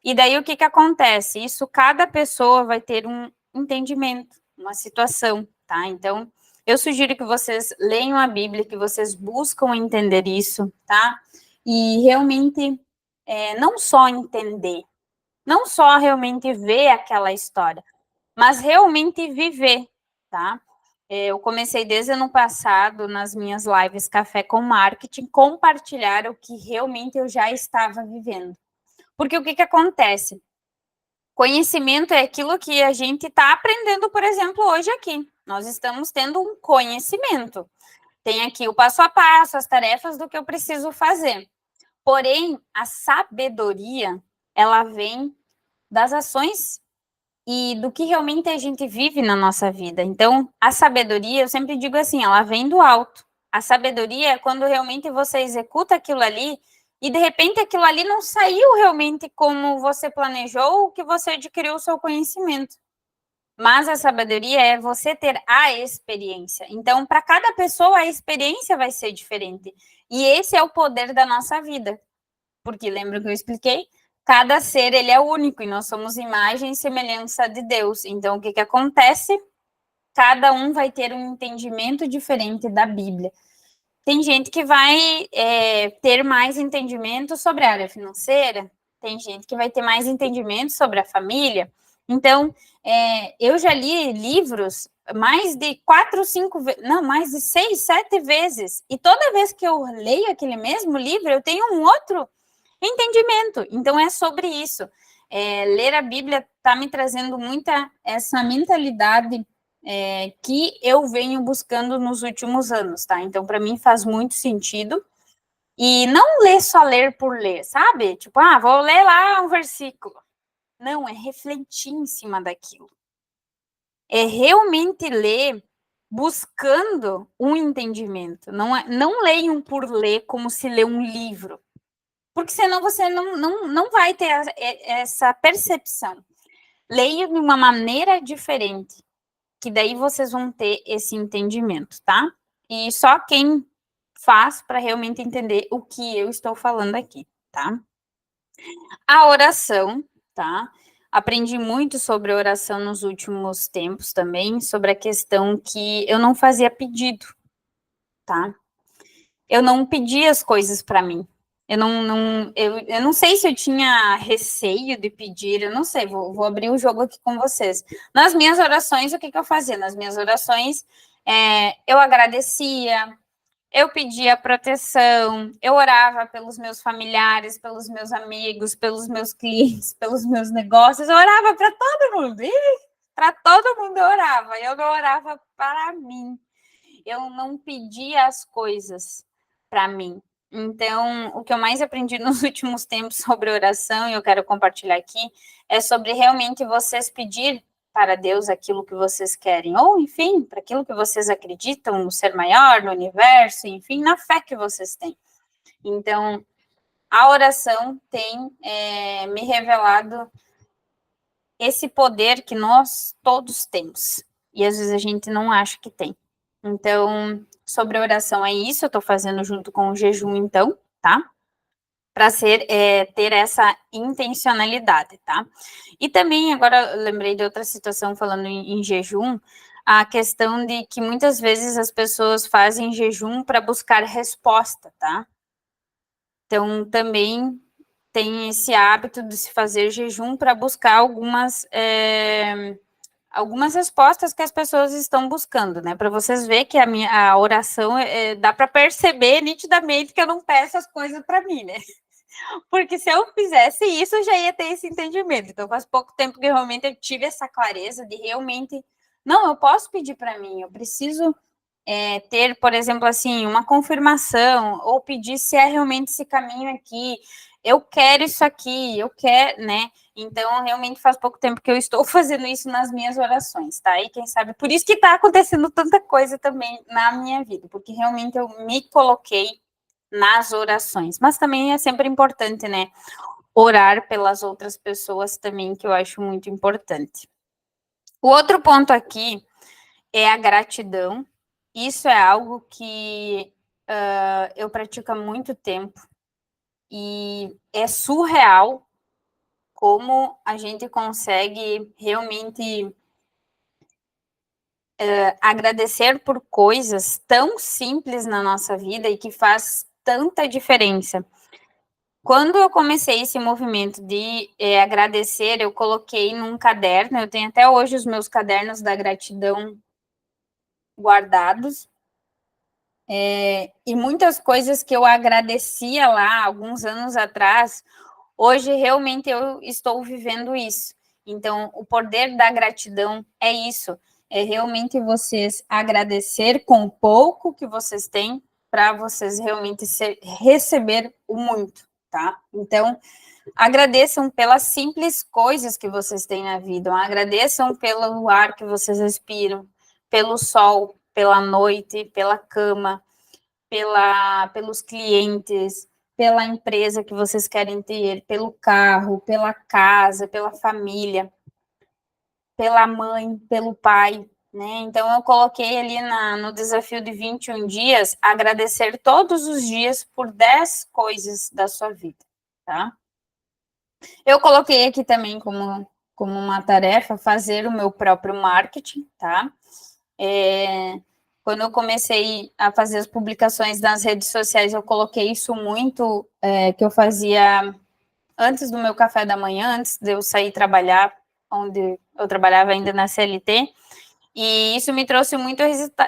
E daí, o que acontece? Isso, cada pessoa vai ter um entendimento, uma situação, tá? Então, eu sugiro que vocês leiam a Bíblia, que vocês buscam entender isso, tá? E realmente, não só entender, não só realmente ver aquela história, mas realmente viver, tá? Eu comecei desde ano passado, nas minhas lives Café com Marketing, compartilhar o que realmente eu já estava vivendo. Porque o que acontece? Conhecimento é aquilo que a gente está aprendendo, por exemplo, hoje aqui. Nós estamos tendo um conhecimento. Tem aqui o passo a passo, as tarefas do que eu preciso fazer. Porém, a sabedoria, ela vem das ações e do que realmente a gente vive na nossa vida. Então, a sabedoria, eu sempre digo assim, ela vem do alto. A sabedoria é quando realmente você executa aquilo ali e, de repente, aquilo ali não saiu realmente como você planejou ou que você adquiriu o seu conhecimento. Mas a sabedoria é você ter a experiência. Então, para cada pessoa, a experiência vai ser diferente. E esse é o poder da nossa vida. Porque, lembra que eu expliquei? Cada ser, ele é único, e nós somos imagem e semelhança de Deus. Então, o que acontece? Cada um vai ter um entendimento diferente da Bíblia. Tem gente que vai ter mais entendimento sobre a área financeira, tem gente que vai ter mais entendimento sobre a família, Então, eu já li livros mais de 4, 5 vezes, não, mais de 6, 7 vezes. E toda vez que eu leio aquele mesmo livro, eu tenho um outro entendimento. Então, é sobre isso. Ler a Bíblia está me trazendo muita essa mentalidade que eu venho buscando nos últimos anos, tá? Então, para mim, faz muito sentido. E não ler só ler por ler, sabe? Tipo, vou ler lá um versículo. Não, é refletir em cima daquilo. É realmente ler buscando um entendimento. Não leiam por ler como se lê um livro. Porque senão você não vai ter essa percepção. Leia de uma maneira diferente, que daí vocês vão ter esse entendimento, tá? E só quem faz para realmente entender o que eu estou falando aqui, tá? A oração, tá? Aprendi muito sobre oração nos últimos tempos também, sobre a questão que eu não fazia pedido, tá? Eu não pedia as coisas para mim. Eu não sei se eu tinha receio de pedir, eu não sei, vou abrir o jogo aqui com vocês. Nas minhas orações, o que eu fazia? Nas minhas orações, eu agradecia, eu pedia proteção, eu orava pelos meus familiares, pelos meus amigos, pelos meus clientes, pelos meus negócios, eu orava para todo mundo. Para todo mundo eu orava, eu não orava para mim. Eu não pedia as coisas para mim. Então, o que eu mais aprendi nos últimos tempos sobre oração, e eu quero compartilhar aqui, é sobre realmente vocês pedir para Deus aquilo que vocês querem, ou, enfim, para aquilo que vocês acreditam no ser maior, no universo, enfim, na fé que vocês têm. Então, a oração tem me revelado esse poder que nós todos temos, e às vezes a gente não acha que tem. Então, sobre a oração é isso, eu estou fazendo junto com o jejum, então, tá? Para ter essa intencionalidade, tá? E também, agora eu lembrei de outra situação falando em jejum, a questão de que muitas vezes as pessoas fazem jejum para buscar resposta, tá? Então, também tem esse hábito de se fazer jejum para buscar algumas respostas que as pessoas estão buscando, né? Para vocês verem que a oração dá para perceber nitidamente que eu não peço as coisas para mim, né? Porque se eu fizesse isso, eu já ia ter esse entendimento. Então, faz pouco tempo que realmente eu tive essa clareza de realmente, não, eu posso pedir para mim, eu preciso ter, por exemplo, assim, uma confirmação, ou pedir se é realmente esse caminho aqui, eu quero isso aqui, eu quero, né? Então, realmente faz pouco tempo que eu estou fazendo isso nas minhas orações, tá? E quem sabe, por isso que está acontecendo tanta coisa também na minha vida, porque realmente eu me coloquei nas orações. Mas também é sempre importante, né? Orar pelas outras pessoas também, que eu acho muito importante. O outro ponto aqui é a gratidão. Isso é algo que eu pratico há muito tempo e é surreal como a gente consegue realmente agradecer por coisas tão simples na nossa vida e que faz tanta diferença. Quando eu comecei esse movimento de agradecer, eu coloquei num caderno, eu tenho até hoje os meus cadernos da gratidão guardados, e muitas coisas que eu agradecia lá alguns anos atrás, hoje realmente eu estou vivendo isso. Então, o poder da gratidão é isso, é realmente vocês agradecer com o pouco que vocês têm para vocês realmente receber o muito, tá? Então, agradeçam pelas simples coisas que vocês têm na vida, agradeçam pelo ar que vocês respiram, pelo sol, pela noite, pela cama, pelos clientes, pela empresa que vocês querem ter, pelo carro, pela casa, pela família, pela mãe, pelo pai, né? Então, eu coloquei ali no desafio de 21 dias, agradecer todos os dias por 10 coisas da sua vida, tá? Eu coloquei aqui também como uma tarefa fazer o meu próprio marketing, tá? Quando eu comecei a fazer as publicações nas redes sociais, eu coloquei isso muito, que eu fazia antes do meu café da manhã, antes de eu sair trabalhar onde eu trabalhava ainda na CLT, e isso me trouxe muito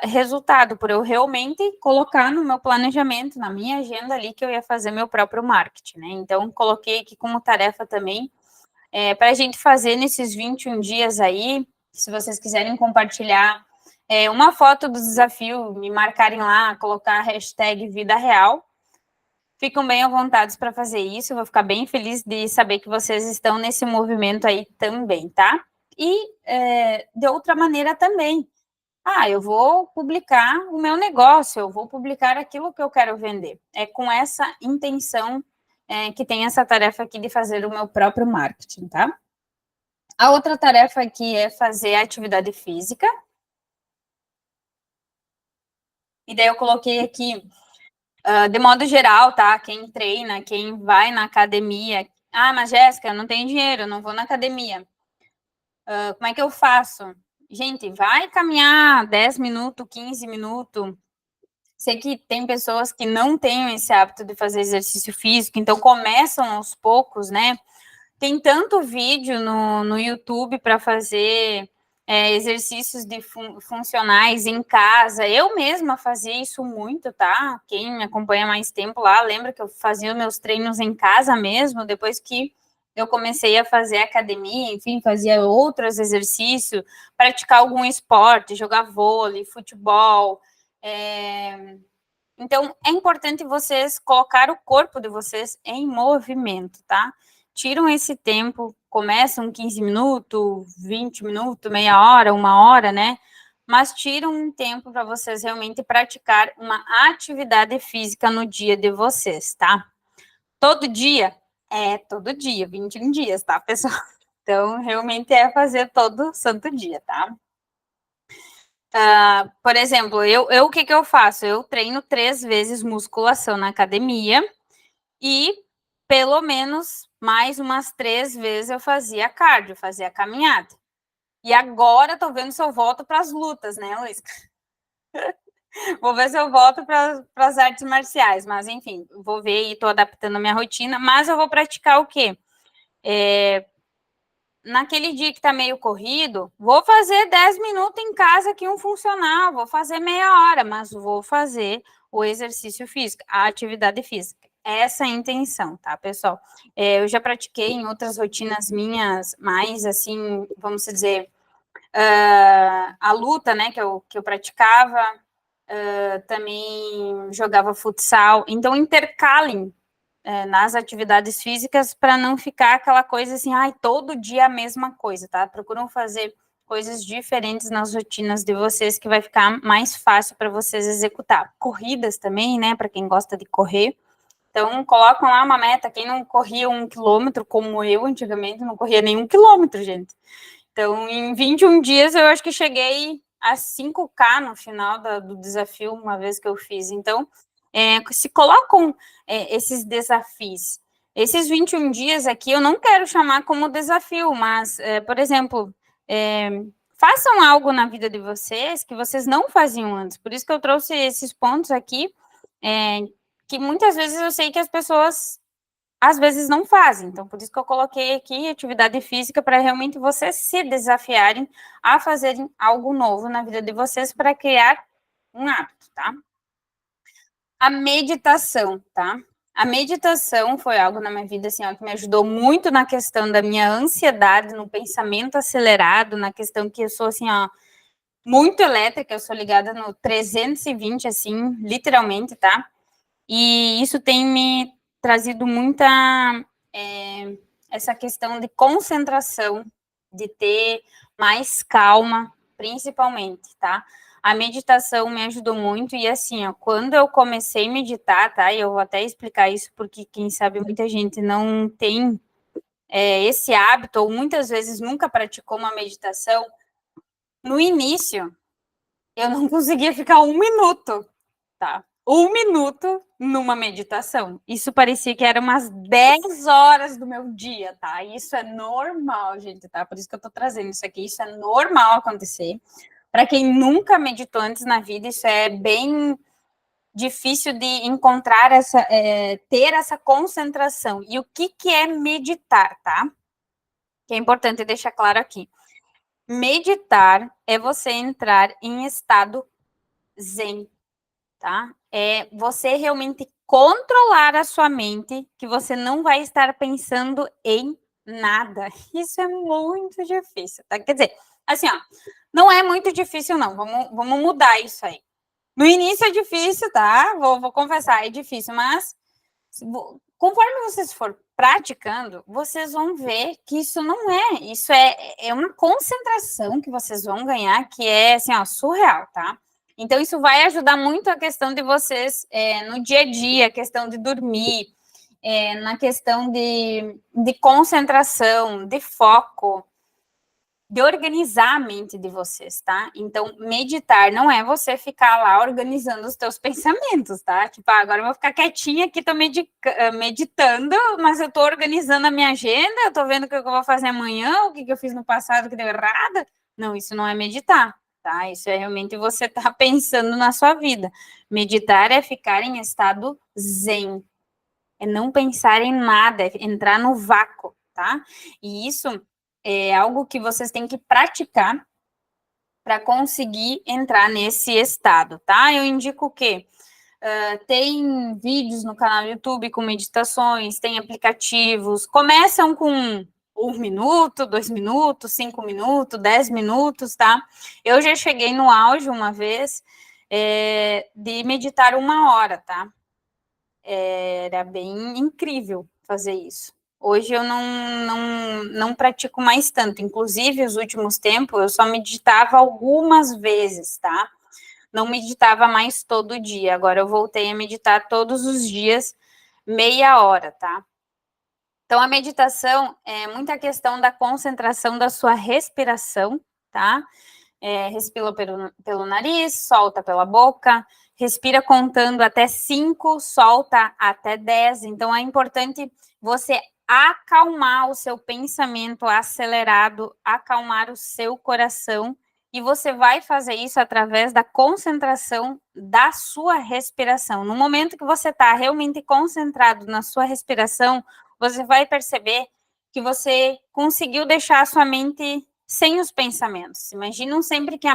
resultado, por eu realmente colocar no meu planejamento, na minha agenda ali, que eu ia fazer meu próprio marketing, né? Então, coloquei aqui como tarefa também, para a gente fazer nesses 21 dias aí, se vocês quiserem compartilhar uma foto do desafio, me marcarem lá, colocar a hashtag Vida Real, ficam bem à vontade para fazer isso, eu vou ficar bem feliz de saber que vocês estão nesse movimento aí também, tá? E de outra maneira também, eu vou publicar o meu negócio, eu vou publicar aquilo que eu quero vender. É com essa intenção que tem essa tarefa aqui de fazer o meu próprio marketing, tá? A outra tarefa aqui é fazer atividade física. E daí eu coloquei aqui, de modo geral, tá? Quem treina, quem vai na academia. Mas Jéssica, eu não tenho dinheiro, eu não vou na academia. Como é que eu faço? Gente, vai caminhar 10 minutos, 15 minutos. Sei que tem pessoas que não têm esse hábito de fazer exercício físico, então começam aos poucos, né? Tem tanto vídeo no YouTube para fazer exercícios funcionais em casa. Eu mesma fazia isso muito, tá? Quem me acompanha mais tempo lá, lembra que eu fazia os meus treinos em casa mesmo, depois que eu comecei a fazer academia, enfim, fazia outros exercícios, praticar algum esporte, jogar vôlei, futebol. Então, é importante vocês colocar o corpo de vocês em movimento, tá? Tiram esse tempo, começam 15 minutos, 20 minutos, meia hora, 1 hora, né? Mas tiram um tempo para vocês realmente praticar uma atividade física no dia de vocês, tá? Todo dia? Todo dia, 21 dias, tá, pessoal? Então, realmente é fazer todo santo dia, tá? Por exemplo, o que eu faço? Eu treino 3 vezes musculação na academia e pelo menos mais umas 3 vezes eu fazia cardio, fazia caminhada. E agora tô vendo se eu volto para as lutas, né, Luiz? Vou ver se eu volto para as artes marciais, mas enfim, vou ver e tô adaptando a minha rotina, mas eu vou praticar o quê? Naquele dia que tá meio corrido, vou fazer 10 minutos em casa aqui um funcional, vou fazer meia hora, mas vou fazer o exercício físico, a atividade física. Essa é a intenção, tá, pessoal? Eu já pratiquei em outras rotinas minhas, mais assim, vamos dizer, a luta, né, que eu praticava, também jogava futsal, então intercalem nas atividades físicas para não ficar aquela coisa assim, todo dia a mesma coisa, tá? Procuram fazer coisas diferentes nas rotinas de vocês que vai ficar mais fácil para vocês executar. Corridas também, né? Para quem gosta de correr. Então, colocam lá uma meta. Quem não corria 1 quilômetro, como eu antigamente, não corria nem 1 quilômetro, gente. Então, em 21 dias, eu acho que cheguei a 5K no final do desafio, uma vez que eu fiz. Então, se colocam esses desafios. Esses 21 dias aqui, eu não quero chamar como desafio, mas, por exemplo, façam algo na vida de vocês que vocês não faziam antes. Por isso que eu trouxe esses pontos aqui, que muitas vezes eu sei que as pessoas às vezes não fazem. Então, por isso que eu coloquei aqui atividade física para realmente vocês se desafiarem a fazerem algo novo na vida de vocês para criar um hábito, tá? A meditação, tá? A meditação foi algo na minha vida, assim, ó, que me ajudou muito na questão da minha ansiedade, no pensamento acelerado, na questão que eu sou, assim, ó, muito elétrica, eu sou ligada no 320, assim, literalmente, tá? E isso tem me trazido muita essa questão de concentração, de ter mais calma, principalmente, tá? A meditação me ajudou muito e assim, ó, quando eu comecei a meditar, tá? E eu vou até explicar isso porque quem sabe muita gente não tem esse hábito ou muitas vezes nunca praticou uma meditação. No início, eu não conseguia ficar 1 minuto, tá? 1 minuto numa meditação. Isso parecia que era umas 10 horas do meu dia, tá? Isso é normal, gente, tá? Por isso que eu tô trazendo isso aqui. Isso é normal acontecer. Para quem nunca meditou antes na vida, isso é bem difícil de encontrar ter essa concentração. E o que é meditar, tá? que é importante deixar claro aqui. Meditar é você entrar em estado zen, tá? É você realmente controlar a sua mente, que você não vai estar pensando em nada. Isso é muito difícil, tá? Quer dizer, assim, ó, não é muito difícil, não. Vamos mudar isso aí. No início é difícil, tá? Vou confessar, é difícil, mas conforme vocês for praticando, vocês vão ver que isso não é. Isso é uma concentração que vocês vão ganhar, que é, assim, ó, surreal, tá? Então, isso vai ajudar muito a questão de vocês no dia a dia, a questão de dormir, na questão de concentração, de foco, de organizar a mente de vocês, tá? Então, meditar não é você ficar lá organizando os teus pensamentos, tá? Tipo, agora eu vou ficar quietinha aqui, tô meditando, mas eu tô organizando a minha agenda, eu tô vendo o que eu vou fazer amanhã, o que eu fiz no passado que deu errado. Não, isso não é meditar, tá? Isso é realmente você tá pensando na sua vida. Meditar é ficar em estado zen, é não pensar em nada, é entrar no vácuo, tá? E isso é algo que vocês têm que praticar para conseguir entrar nesse estado, tá? Eu indico o quê? Tem vídeos no canal do YouTube com meditações, tem aplicativos, começam com 1 minuto, 2 minutos, 5 minutos, 10 minutos, tá? Eu já cheguei no auge uma vez de meditar 1 hora, tá? Era bem incrível fazer isso. Hoje eu não pratico mais tanto. Inclusive, os últimos tempos, eu só meditava algumas vezes, tá? Não meditava mais todo dia. Agora eu voltei a meditar todos os dias, meia hora, tá? Então, a meditação é muita questão da concentração da sua respiração, tá? Respira pelo nariz, solta pela boca, respira contando até 5, solta até 10. Então, é importante você acalmar o seu pensamento acelerado, acalmar o seu coração, e você vai fazer isso através da concentração da sua respiração. No momento que você está realmente concentrado na sua respiração, você vai perceber que você conseguiu deixar a sua mente sem os pensamentos. Imaginam sempre que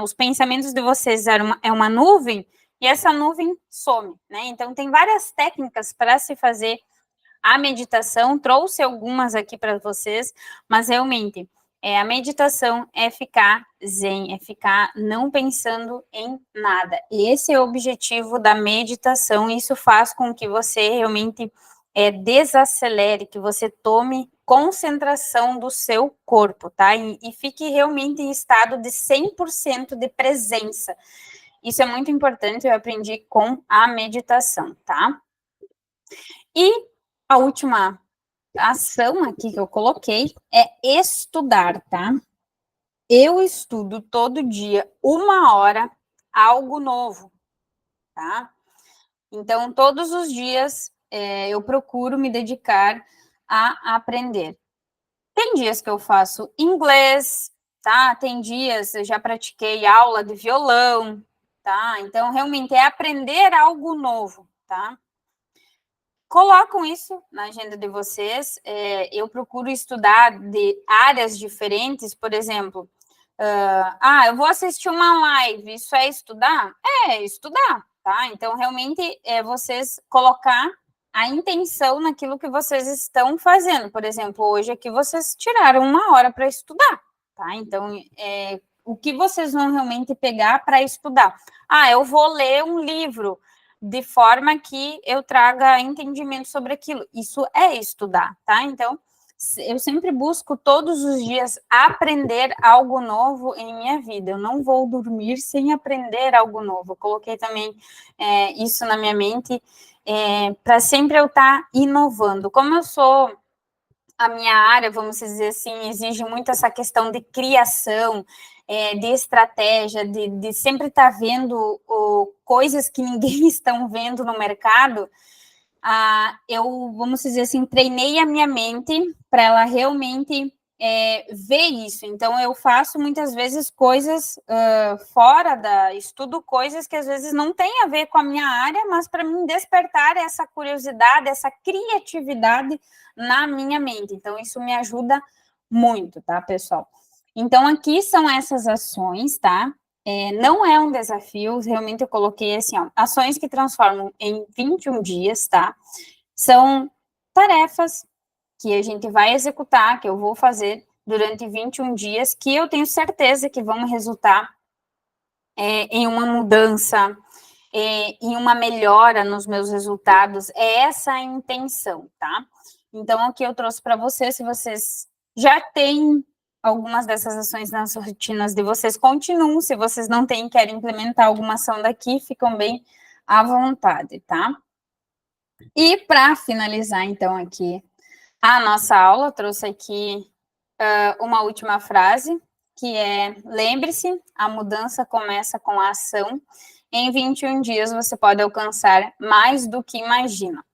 os pensamentos de vocês é uma nuvem, e essa nuvem some, né? Então, tem várias técnicas para se fazer a meditação, trouxe algumas aqui para vocês, mas realmente, a meditação é ficar zen, é ficar não pensando em nada. Esse é o objetivo da meditação, e isso faz com que você realmente desacelere, que você tome concentração do seu corpo, tá? E fique realmente em estado de 100% de presença. Isso é muito importante, eu aprendi com a meditação, tá? E a última ação aqui que eu coloquei é estudar, tá? Eu estudo todo dia 1 hora algo novo, tá? Então, todos os dias eu procuro me dedicar a aprender. Tem dias que eu faço inglês, tá? Tem dias eu já pratiquei aula de violão, tá? Então, realmente é aprender algo novo, tá? Colocam isso na agenda de vocês. Eu procuro estudar de áreas diferentes, por exemplo, eu vou assistir uma live, isso é estudar? É estudar, tá? Então, realmente, vocês colocar a intenção naquilo que vocês estão fazendo. Por exemplo, hoje aqui vocês tiraram 1 hora para estudar, tá? Então, o que vocês vão realmente pegar para estudar? Eu vou ler um livro de forma que eu traga entendimento sobre aquilo. Isso é estudar, tá? Então, eu sempre busco todos os dias aprender algo novo em minha vida. Eu não vou dormir sem aprender algo novo. Eu coloquei também isso na minha mente, para sempre eu estar inovando. Como eu sou, a minha área, vamos dizer assim, exige muito essa questão de criação, de estratégia, de sempre estar vendo coisas que ninguém está vendo no mercado. Eu, vamos dizer assim, treinei a minha mente para ela realmente ver isso. Então, eu faço muitas vezes coisas estudo coisas que às vezes não têm a ver com a minha área, mas para mim despertar essa curiosidade, essa criatividade na minha mente. Então, isso me ajuda muito, tá, pessoal? Então, aqui são essas ações, tá? Não é um desafio, realmente eu coloquei assim, ó, ações que transformam em 21 dias, tá? São tarefas que a gente vai executar, que eu vou fazer durante 21 dias, que eu tenho certeza que vão resultar em uma mudança, em uma melhora nos meus resultados. É essa a intenção, tá? Então, aqui eu trouxe para vocês, se vocês já têm algumas dessas ações nas rotinas de vocês, continuam. Se vocês não têm, querem implementar alguma ação daqui, ficam bem à vontade, tá? E para finalizar, então, aqui a nossa aula, trouxe aqui uma última frase, que é: lembre-se, a mudança começa com a ação. Em 21 dias você pode alcançar mais do que imagina.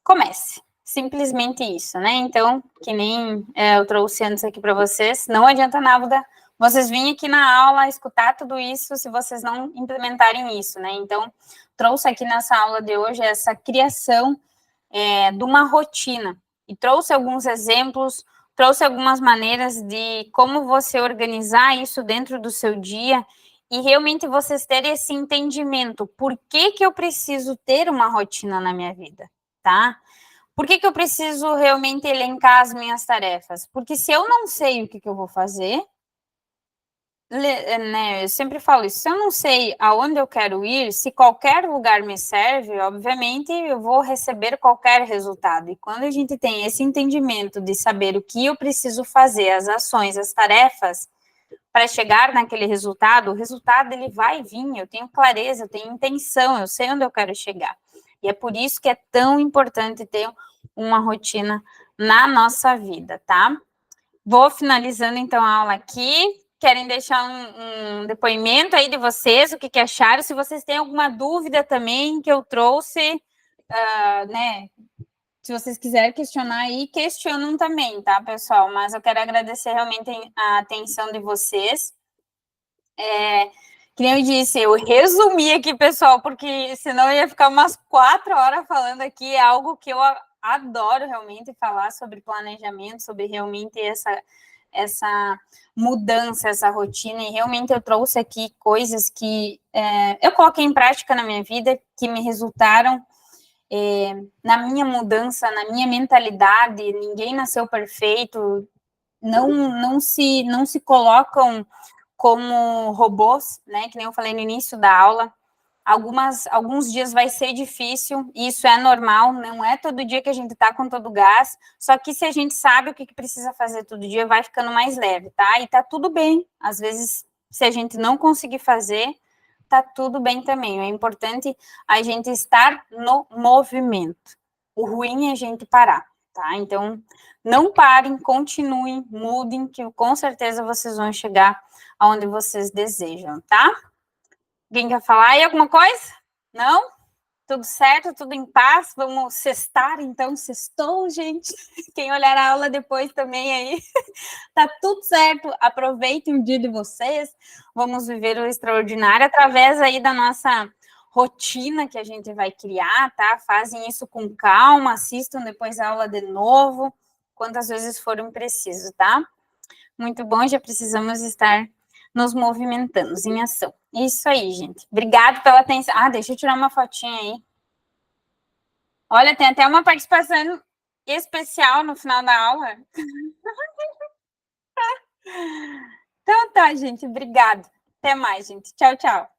Comece. Simplesmente isso, né? Então, que nem eu trouxe antes aqui para vocês, não adianta nada vocês virem aqui na aula escutar tudo isso se vocês não implementarem isso, né? Então, trouxe aqui nessa aula de hoje essa criação de uma rotina. E trouxe alguns exemplos, trouxe algumas maneiras de como você organizar isso dentro do seu dia e realmente vocês terem esse entendimento. Por que eu preciso ter uma rotina na minha vida, tá? Por que eu preciso realmente elencar as minhas tarefas? Porque se eu não sei o que eu vou fazer, né, eu sempre falo isso, se eu não sei aonde eu quero ir, se qualquer lugar me serve, obviamente eu vou receber qualquer resultado. E quando a gente tem esse entendimento de saber o que eu preciso fazer, as ações, as tarefas, para chegar naquele resultado, o resultado ele vai vir, eu tenho clareza, eu tenho intenção, eu sei onde eu quero chegar. E é por isso que é tão importante ter uma rotina na nossa vida, tá? Vou finalizando então a aula aqui. Querem deixar um depoimento aí de vocês, o que acharam? Se vocês têm alguma dúvida também que eu trouxe, né? Se vocês quiserem questionar aí, questionam também, tá, pessoal? Mas eu quero agradecer realmente a atenção de vocês. Que nem eu disse, eu resumi aqui, pessoal, porque senão eu ia ficar umas 4 horas falando aqui. É algo que eu adoro realmente falar sobre planejamento, sobre realmente essa mudança, essa rotina, e realmente eu trouxe aqui coisas que eu coloquei em prática na minha vida, que me resultaram na minha mudança, na minha mentalidade. Ninguém nasceu perfeito, não se colocam como robôs, né, que nem eu falei no início da aula. Alguns dias vai ser difícil, e isso é normal, não é todo dia que a gente tá com todo o gás, só que se a gente sabe o que precisa fazer todo dia, vai ficando mais leve, tá? E tá tudo bem, às vezes, se a gente não conseguir fazer, tá tudo bem também. É importante a gente estar no movimento. O ruim é a gente parar, tá? Então, não parem, continuem, mudem, que com certeza vocês vão chegar aonde vocês desejam, tá? Alguém quer falar aí alguma coisa? Não? Tudo certo? Tudo em paz? Vamos sextar, então? Sextou, gente? Quem olhar a aula depois também aí. Tá tudo certo. Aproveitem o dia de vocês. Vamos viver o extraordinário através aí da nossa rotina que a gente vai criar, tá? Fazem isso com calma, assistam depois a aula de novo, quantas vezes forem preciso, tá? Muito bom, já precisamos estar nos movimentando, em ação. Isso aí, gente. Obrigada pela atenção. Deixa eu tirar uma fotinha aí. Olha, tem até uma participação especial no final da aula. Então tá, gente. Obrigada. Até mais, gente. Tchau, tchau.